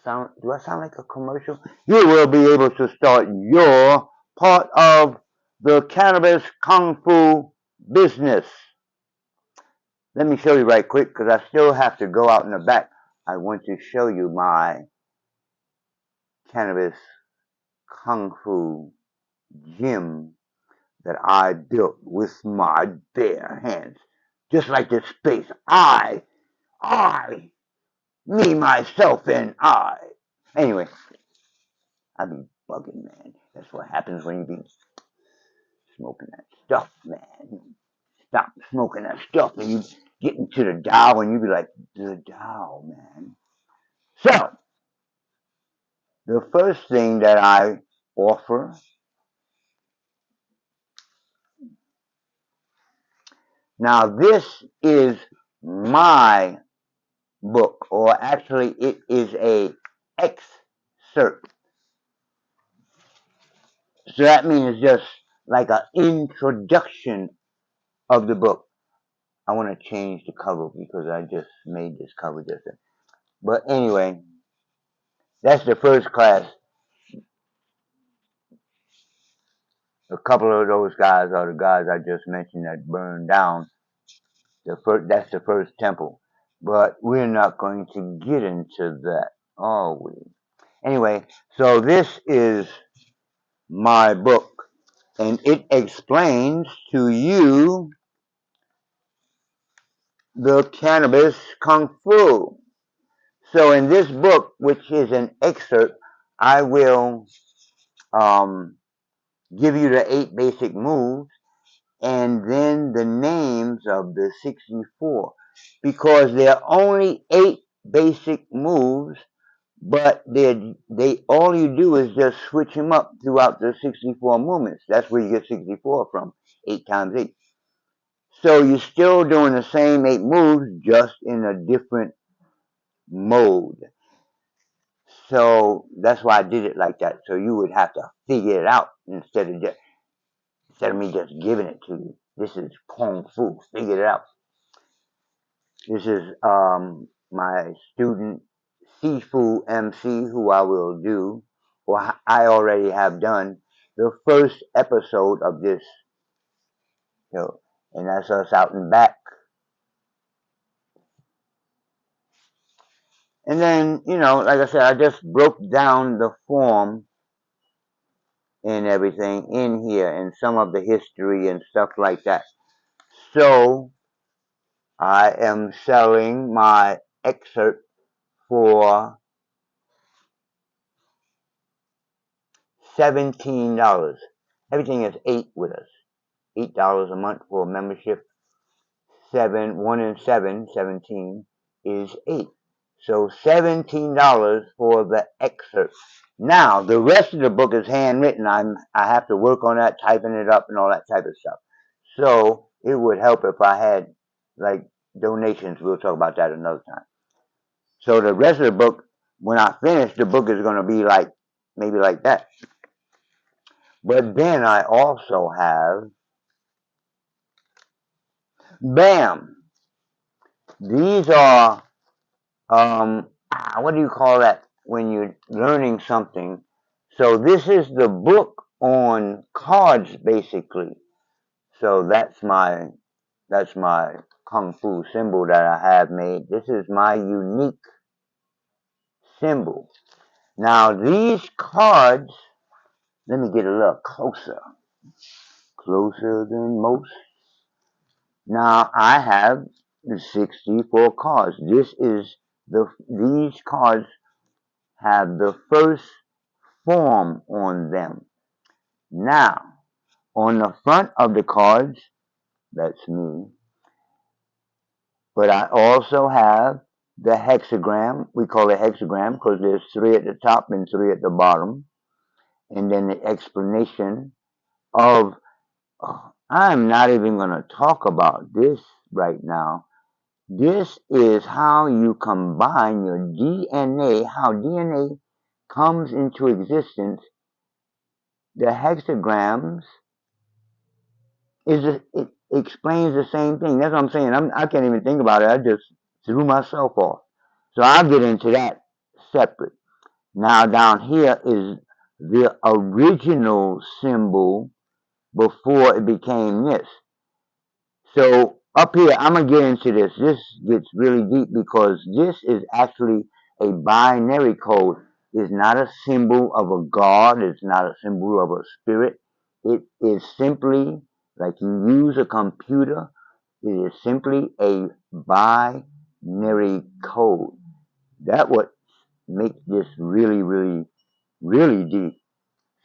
do I sound like a commercial? You will be able to start your part of the cannabis kung fu business. Let me show you right quick because I still have to go out in the back. I want to show you my cannabis kung fu gym that I built with my bare hands. Just like this space. Me, myself, and I. Anyway, I be bugging, man. That's what happens when you be smoking that stuff, man. Stop smoking that stuff and you get into the Tao and you be like, the Tao, man. So, the first thing that I offer, now this is my book, or actually it is a excerpt. So that means just like an introduction of the book. I want to change the cover because I just made this cover different. But anyway, that's the first class. A couple of those guys are the guys I just mentioned that burned down. That's the first temple. But we're not going to get into that, are we? Anyway, so this is my book, and it explains to you the cannabis kung fu. So in this book, which is an excerpt, I will give you the 8 basic moves and then the names of the 64, because there are only 8 basic moves, but they all you do is just switch them up throughout the 64 movements. That's where you get 64 from, 8 times 8. So you're still doing the same 8 moves, just in a different mode. So that's why I did it like that. So you would have to figure it out instead of me just giving it to you. This is kung fu. Figure it out. This is my student Sifu MC, who I will do, or I already have done the first episode of this show, and that's us out and back. And then, like I said, I just broke down the form and everything in here and some of the history and stuff like that. So I am selling my excerpt for $17. Everything is 8 with us. $8 a month for a membership. 1 and 7, 17 is 8. So $17 for the excerpt. Now the rest of the book is handwritten. I have to work on that, typing it up and all that type of stuff. So it would help if I had like donations. We'll talk about that another time. So the rest of the book, when I finish, the book is going to be like maybe like that. But then I also have, bam, these are, what do you call that when you're learning something? So this is the book on cards, basically. So that's my kung fu symbol that I have made. This is my unique symbol. Now these cards, let me get a little closer than most. Now I have the 64 cards. These cards have the first form on them. Now, on the front of the cards, that's me, but I also have the hexagram. We call it hexagram because there's 3 at the top and 3 at the bottom. And then the explanation of, I'm not even going to talk about this right now. This is how you combine your DNA, how DNA comes into existence. The hexagrams it explains the same thing. That's what I'm saying. I can't even think about it. I just threw myself off. So I'll get into that separate. Now down here is the original symbol before it became this. So up here, I'm gonna get into this. This gets really deep because this is actually a binary code. It's not a symbol of a god. It's not a symbol of a spirit. It is simply like you use a computer. It is simply a binary code. That what makes this really, really, really deep.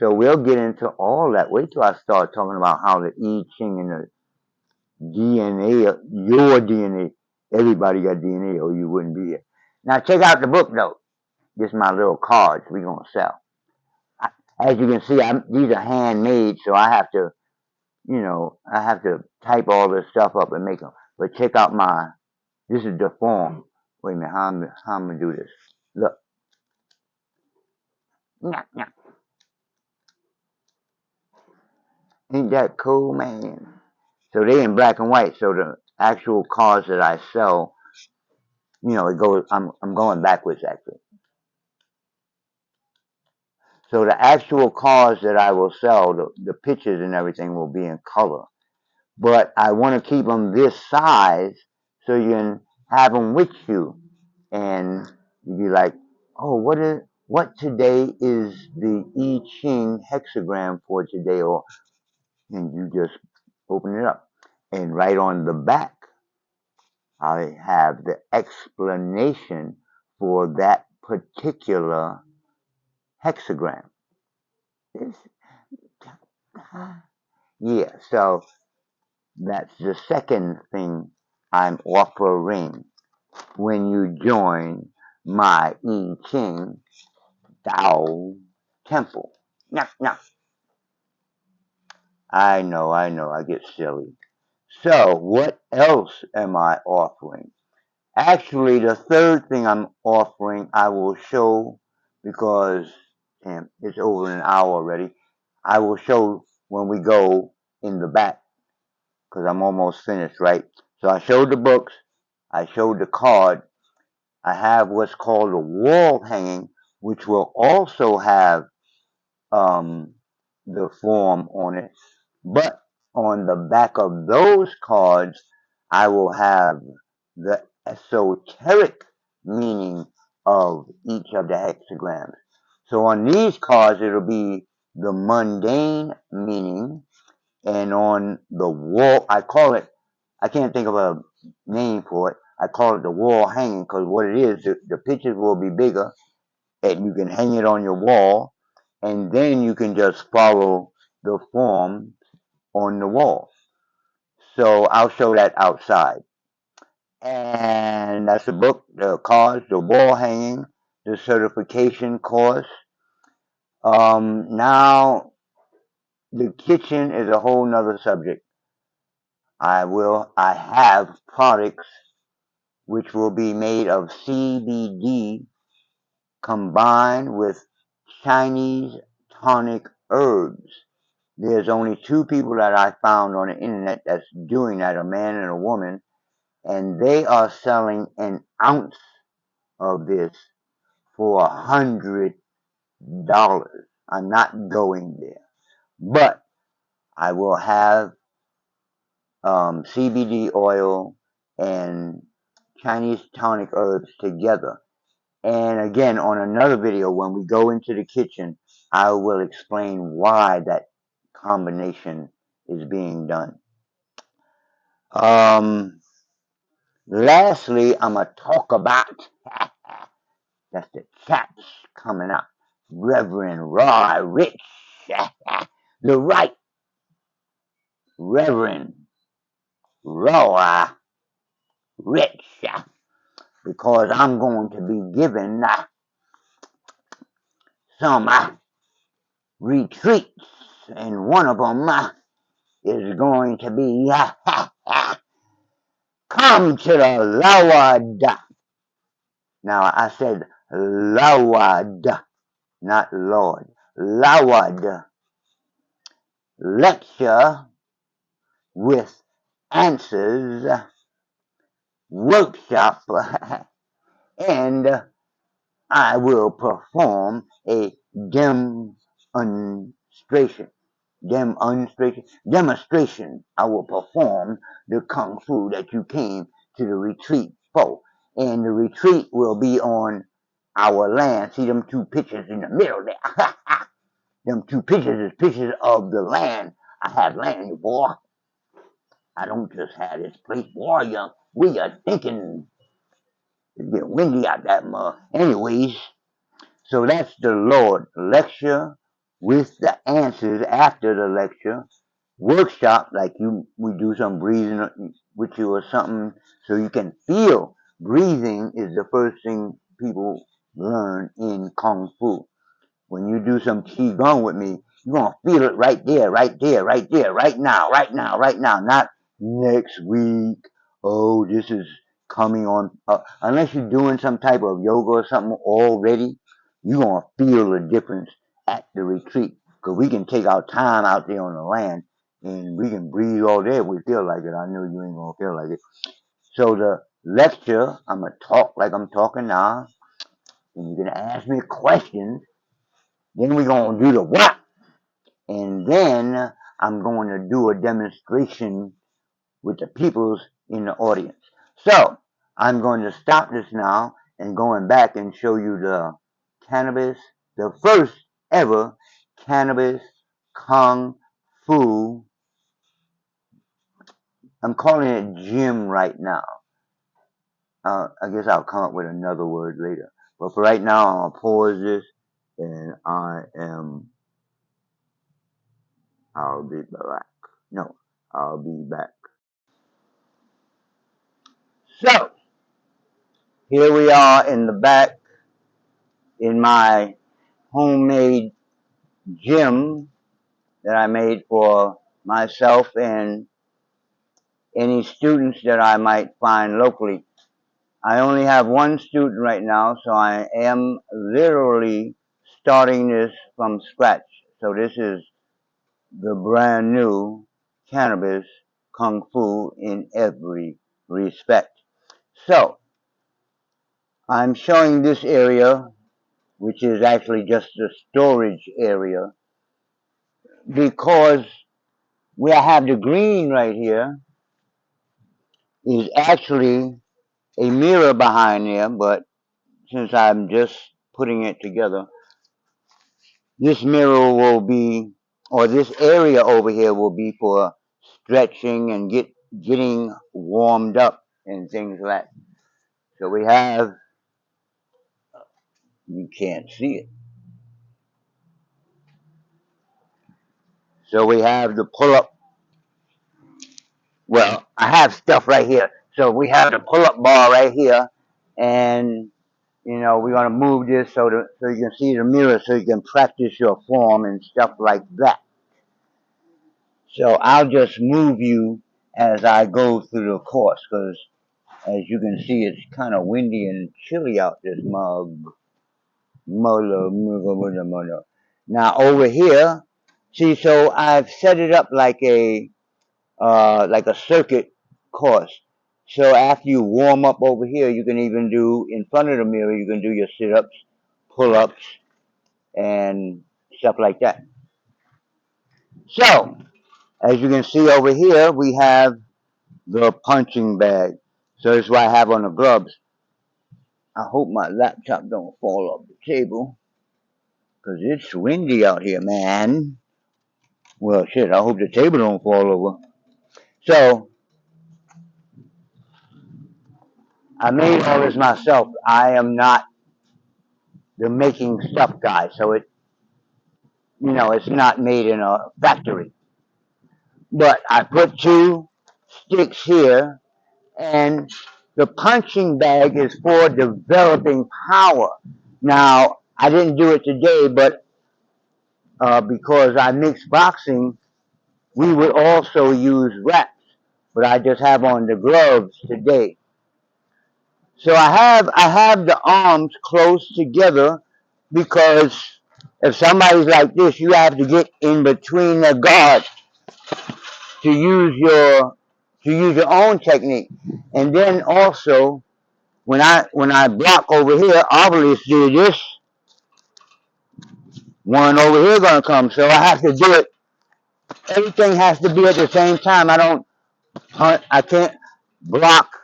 So we'll get into all that. Wait till I start talking about how the I Ching and the DNA, your DNA. Everybody got DNA or you wouldn't be here. Now check out the book though. This is my little cards we're going to sell. As you can see, these are handmade, so I have to, I have to type all this stuff up and make them. But check out this is the form. Wait a minute, how I'm going to do this? Look. Nyah, nyah. Ain't that cool, man? So they in black and white, so the actual cards that I sell, it goes, I'm going backwards actually. So the actual cards that I will sell, the pictures and everything will be in color. But I want to keep them this size so you can have them with you. And you'd be like, oh, what today is the I Ching hexagram for today? And you just open it up. And right on the back, I have the explanation for that particular hexagram. It's, yeah, so that's the second thing I'm offering when you join my I Ching T.A.O temple. Nah, nah. I know, I get silly. So, what else am I offering? Actually, the third thing I'm offering, I will show because it's over an hour already. I will show when we go in the back because I'm almost finished, right? So I showed the books, I showed the card. I have what's called a wall hanging, which will also have the form on it. But on the back of those cards, I will have the esoteric meaning of each of the hexagrams. So on these cards, it'll be the mundane meaning, and on the wall, I can't think of a name for it. I call it the wall hanging because what it is, the pictures will be bigger and you can hang it on your wall and then you can just follow the form on the wall. So I'll show that outside. And that's the book, the cards, the wall hanging, the certification course. Now the kitchen is a whole nother subject. I have products which will be made of CBD combined with Chinese tonic herbs. There's only 2 people that I found on the internet that's doing that, a man and a woman, and they are selling an ounce of this for $100. I'm not going there, but I will have CBD oil and Chinese tonic herbs together. And again, on another video, when we go into the kitchen, I will explain why that combination is being done. Lastly, I'm going to talk about, that's the chaps coming up, Reverend Raw Rich, the right Reverend Raw Rich. because I'm going to be giving some retreats, and one of them is going to be come to the Lord. Now I said Lord, not Lord. Lord lecture with answers workshop, and I will perform a demonstration. Demonstration. I will perform the kung fu that you came to the retreat for. And the retreat will be on our land. See them two pictures in the middle there? Them two pictures is pictures of the land. I have land, boy. I don't just have this place, boy. We are thinking it's getting windy out that mug. Anyways, so that's the Lord lecture with the answers after the lecture. Workshop, like we do some breathing with you or something, so you can feel. Breathing is the first thing people learn in Kung Fu. When you do some Qigong with me, you're going to feel it right there, right there, right there, right now, right now, right now, not next week. Oh, this is coming on. Unless you're doing some type of yoga or something already, you're going to feel the difference at the retreat. Because we can take our time out there on the land and we can breathe all day if we feel like it. I know you ain't going to feel like it. So the lecture, I'm going to talk like I'm talking now, and you're going to ask me questions. Then we're going to do the what? And then I'm going to do a demonstration with the peoples in the audience. So I'm going to stop this now and going back and show you the cannabis, the first ever cannabis kung fu. I'm calling it gym right now. I guess I'll come up with another word later. But for right now, I'll pause this and I'll be back. No, I'll be back. So, here we are in the back in my homemade gym that I made for myself and any students that I might find locally. I only have one student right now, so I am literally starting this from scratch. So this is the brand new cannabis kung fu in every respect. So I'm showing this area, which is actually just the storage area, because where I have the green right here is actually a mirror behind there, but since I'm just putting it together, this mirror will be, or this area over here will be for stretching and getting warmed up and things like that. So we have, you can't see it. So we have the pull-up. Well, I have stuff right here. So we have the pull-up bar right here, and we're gonna move this so you can see the mirror, so you can practice your form and stuff like that. So I'll just move you as I go through the course, because as you can see, it's kind of windy and chilly out this mug. Now over here, see, so I've set it up like a circuit course. So after you warm up over here, you can even do in front of the mirror. You can do your sit-ups, pull-ups, and stuff like that. So as you can see over here, we have the punching bag. So that's why I have on the gloves. I hope my laptop don't fall off the table, because it's windy out here, man. Well, shit, I hope the table don't fall over. So I made all this myself. I am not the making stuff guy, so it's not made in a factory. But I put two sticks here, and The punching bag is for developing power. Now, I didn't do it today, but because I mix boxing, we would also use wraps. But I just have on the gloves today. So I have the arms close together because if somebody's like this, you have to get in between the guard to use your own technique. And then also when I block over here, obviously this one over here gonna come. So I have to do it. Everything has to be at the same time. I don't hunt. I can't block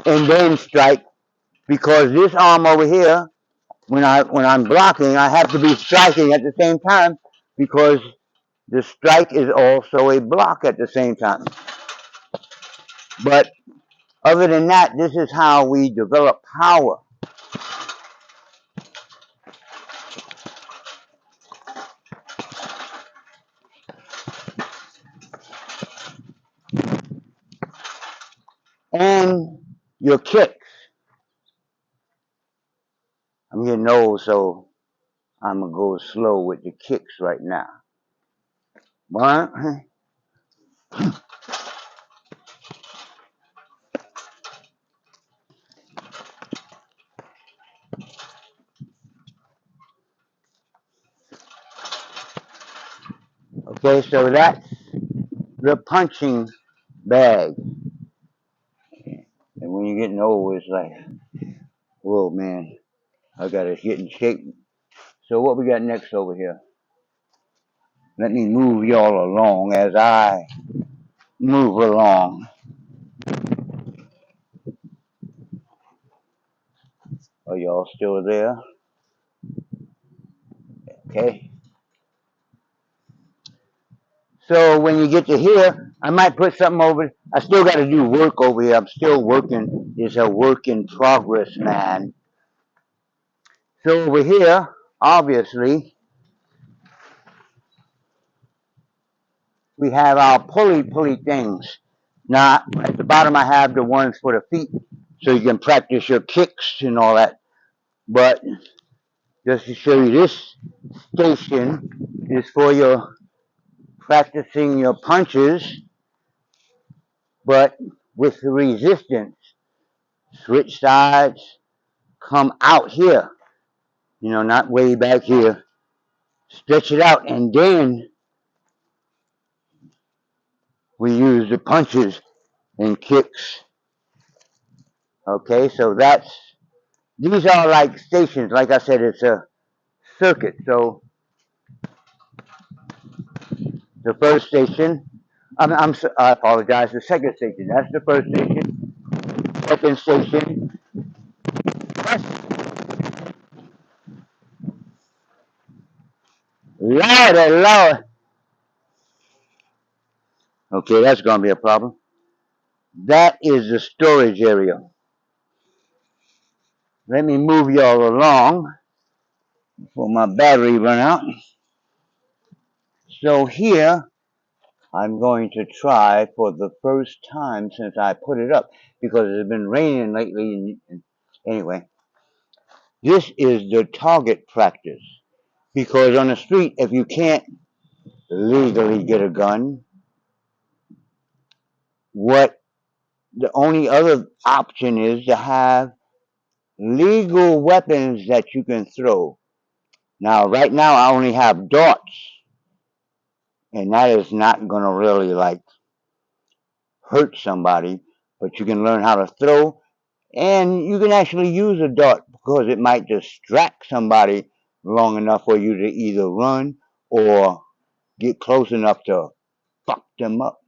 and then strike because this arm over here, when I'm blocking, I have to be striking at the same time because the strike is also a block at the same time. But other than that, this is how we develop power. And your kicks. I'm getting old, so I'm going to go slow with the kicks right now. One. Okay, so that's the punching bag. And when you're getting old, it's like, whoa, man, I got to get in shape. So what we got next over here? Let me move y'all along as I move along. Are y'all still there? Okay. So when you get to here, I might put something over. I still got to do work over here. I'm still working. It's a work in progress, man. So over here, obviously, we have our pulley things. Now, at the bottom, I have the ones for the feet, so you can practice your kicks and all that. But just to show you, this station is for your practicing your punches, but with the resistance. Switch sides, come out here, not way back here. Stretch it out, and then we use the punches and kicks. Okay, so these are like stations. Like I said, it's a circuit. So the first station, I apologize, the second station, that's the first station. Second station, Lord. Okay, that's going to be a problem. That is the storage area. Let me move y'all along before my battery run out. So here, I'm going to try for the first time since I put it up because it's been raining lately. Anyway, this is the target practice because on the street, if you can't legally get a gun, what the only other option is to have legal weapons that you can throw. Now, right now, I only have darts, and that is not going to really like hurt somebody, but you can learn how to throw, and you can actually use a dart because it might distract somebody long enough for you to either run or get close enough to fuck them up.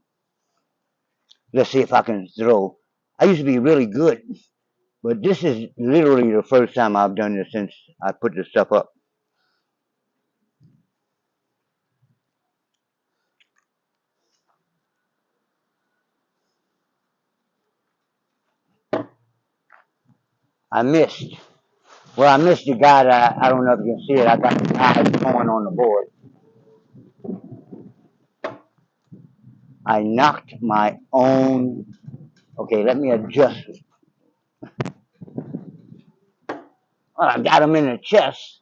Let's see if I can throw. I used to be really good, but this is literally the first time I've done this since I put this stuff up. I missed. Well, I missed the guy that I don't know if you can see it. I got the eyes going on the board. I knocked my own. Okay, let me adjust Well, I got him in the chest.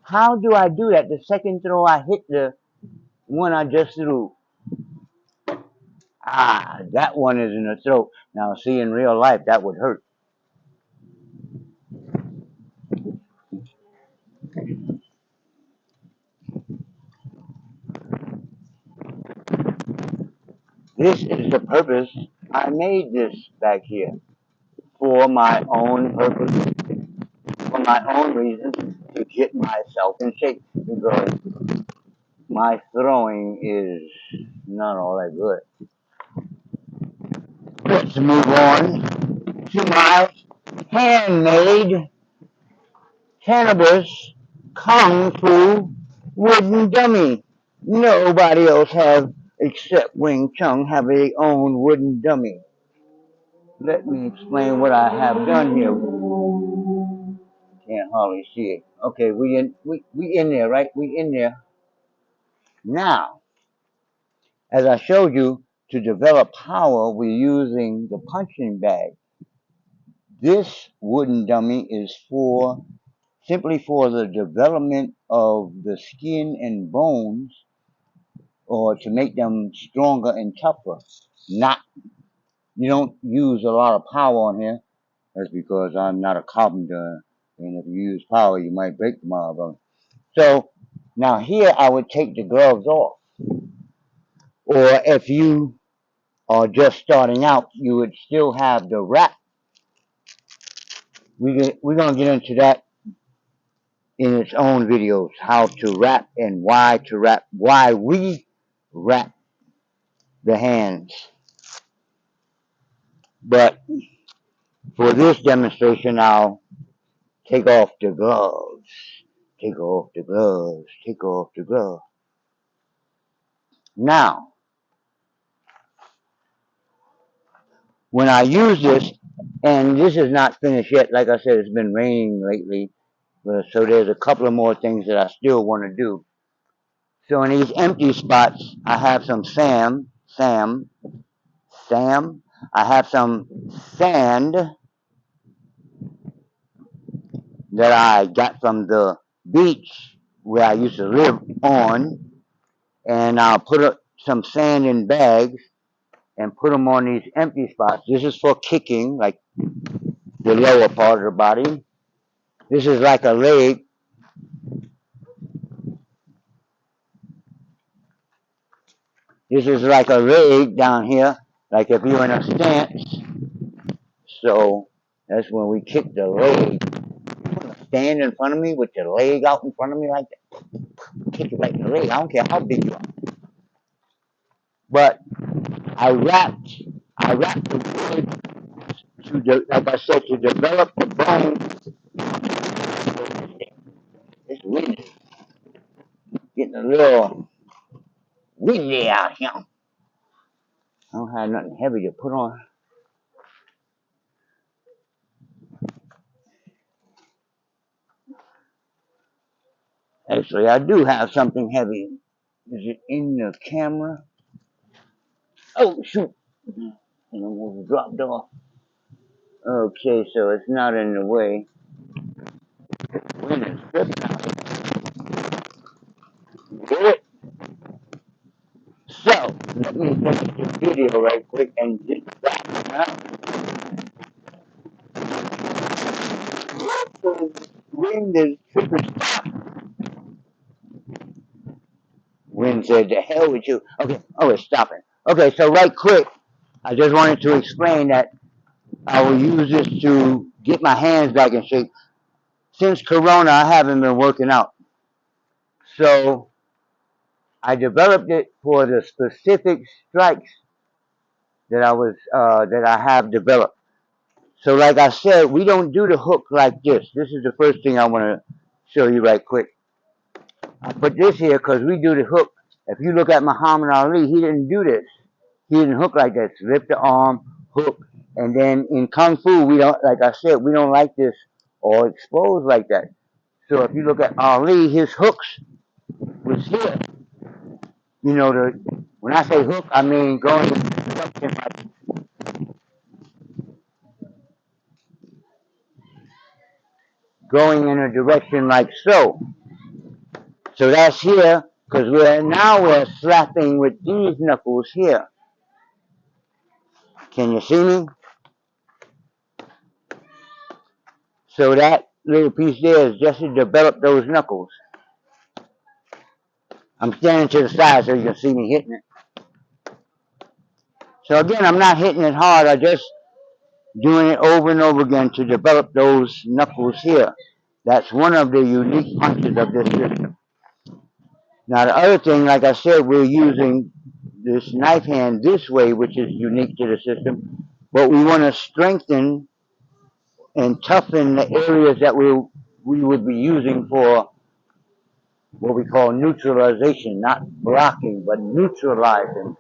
How do I do that? The second throw, I hit the one I just threw. Ah, that one is in the throat. Now, see, in real life, that would hurt. This is the purpose I made this back here. For my own purpose, for my own reasons, to get myself in shape. Because my throwing is not all that good. Let's move on to my handmade cannabis kung fu wooden dummy. Nobody else have, except Wing Chun, have their own wooden dummy. Let me explain what I have done here. Can't hardly see it. Okay, we in there, right? We in there. Now, as I showed you, to develop power, we're using the punching bag. This wooden dummy is for simply for the development of the skin and bones, or to make them stronger and tougher. Not, you don't use a lot of power on here. That's because I'm not a carpenter, and if you use power, you might break the marble. So now here I would take the gloves off, or if you are just starting out, you would still have the wrap. We're gonna get into that in its own videos, how to wrap and why to wrap, why we wrap the hands. But for this demonstration, I'll take off the gloves, take off the gloves, take off the gloves. Now, when I use this, and this is not finished yet, like I said, it's been raining lately, so there's a couple of more things that I still want to do. So in these empty spots, I have some Sam, I have some sand that I got from the beach where I used to live on, and I'll put some sand in bags and put them on these empty spots. This is for kicking, like the lower part of the body. This is like a leg. This is like a leg down here, like if you're in a stance. So that's when we kick the leg. You want to stand in front of me with your leg out in front of me like that? Kick it like the leg. I don't care how big you are. But I wrapped the wood like I said, to develop the bone. This wind is getting a little windy out here. I don't have nothing heavy to put on. Actually, I do have something heavy. Is it in the camera? Oh, shoot. And almost dropped off. Okay, so it's not in the way. Wind is tripping out. Get it? So, let me finish this video right quick and get back. The wind is tripping. Wind said, "The hell with you." Okay, oh, it's stopping. Okay, so right quick, I just wanted to explain that I will use this to get my hands back in shape. Since Corona, I haven't been working out. So I developed it for the specific strikes that I have developed. So like I said, we don't do the hook like this. This is the first thing I want to show you right quick. I put this here because we do the hook. If you look at Muhammad Ali, he didn't do this. He didn't hook like that. Lift the arm, hook, and then in Kung Fu, we don't, like I said, we don't like this or exposed like that. So if you look at Ali, his hooks was here. You know, when I say hook, I mean going something like going in a direction like so. So that's here, because we're slapping with these knuckles here. Can you see me? So that little piece there is just to develop those knuckles. I'm standing to the side so you can see me hitting it. So again, I'm not hitting it hard. I just doing it over and over again to develop those knuckles here. That's one of the unique punches of this system. Now the other thing, like I said, we're using this knife hand this way, which is unique to the system, but we want to strengthen and toughen the areas that we would be using for what we call neutralization, not blocking, but neutralizing.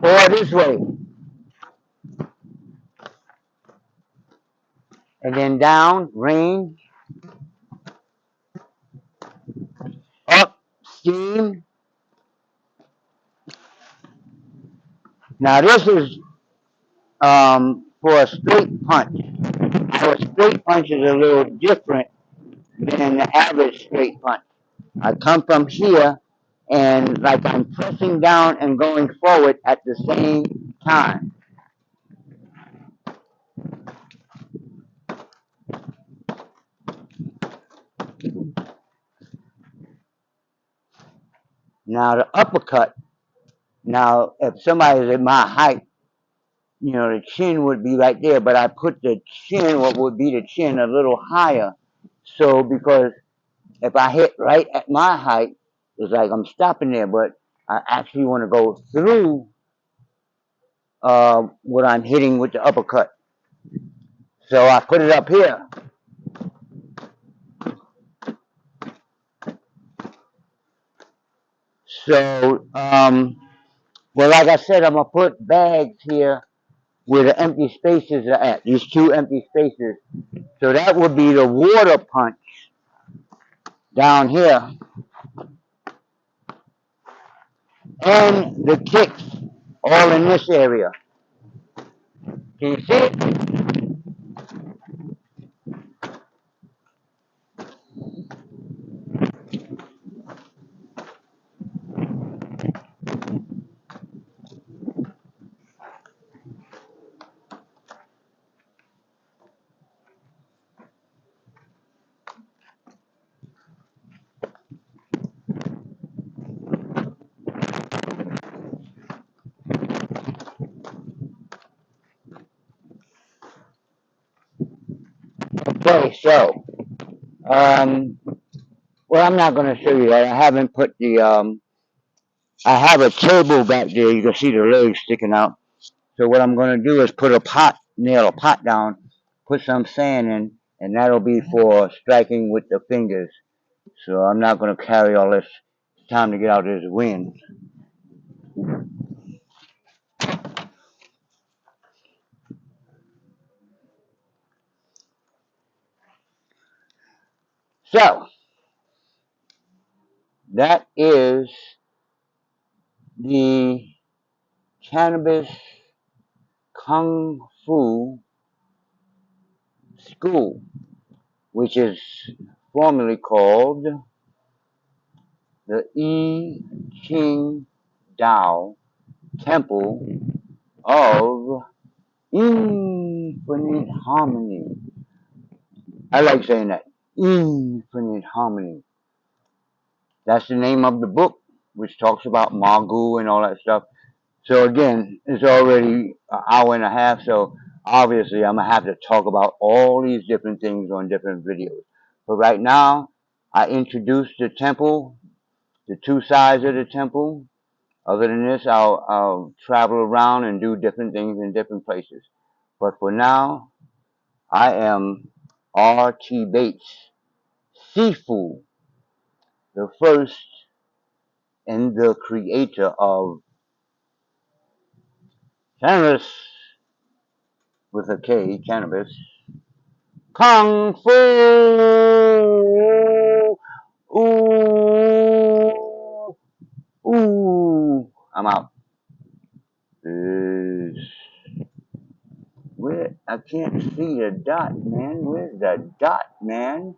Or this way, and then down, range, up, steam. Now this is for a straight punch. So a straight punch is a little different than the average straight punch. I come from here and like I'm pressing down and going forward at the same time. Now the uppercut, now if somebody's at my height, you know, the chin would be right there, but I put the chin, what would be the chin, a little higher. So because if I hit right at my height, it's like I'm stopping there, but I actually want to go through what I'm hitting with the uppercut. So I put it up here. So, well, like I said, I'm going to put bags here where the empty spaces are at, these two empty spaces. So that would be the water punch down here. And the kicks all in this area. Can you see it? Okay, so, well, I'm not going to show you that. I haven't put the, I have a table back there. You can see the legs sticking out. So what I'm going to do is put a pot, nail a pot down, put some sand in, and that'll be for striking with the fingers. So I'm not going to carry all this. It's time to get out of this wind. So that is the Cannabis Kung Fu School, which is formerly called the I Ching Dao Temple of Infinite Harmony. I like saying that. Infinite Harmony. That's the name of the book, which talks about Magu and all that stuff. So again, it's already an hour and a half, so obviously I'm going to have to talk about all these different things on different videos. But right now, I introduced the temple, the two sides of the temple. Other than this, I'll travel around and do different things in different places. But for now, I am R.T. Bates, Sifu, the first and the creator of Cannabis with a K, Cannabis, Kung Fu. Ooh, ooh. I'm out. Peace. Where I can't see the dot, man. Where's the dot, man?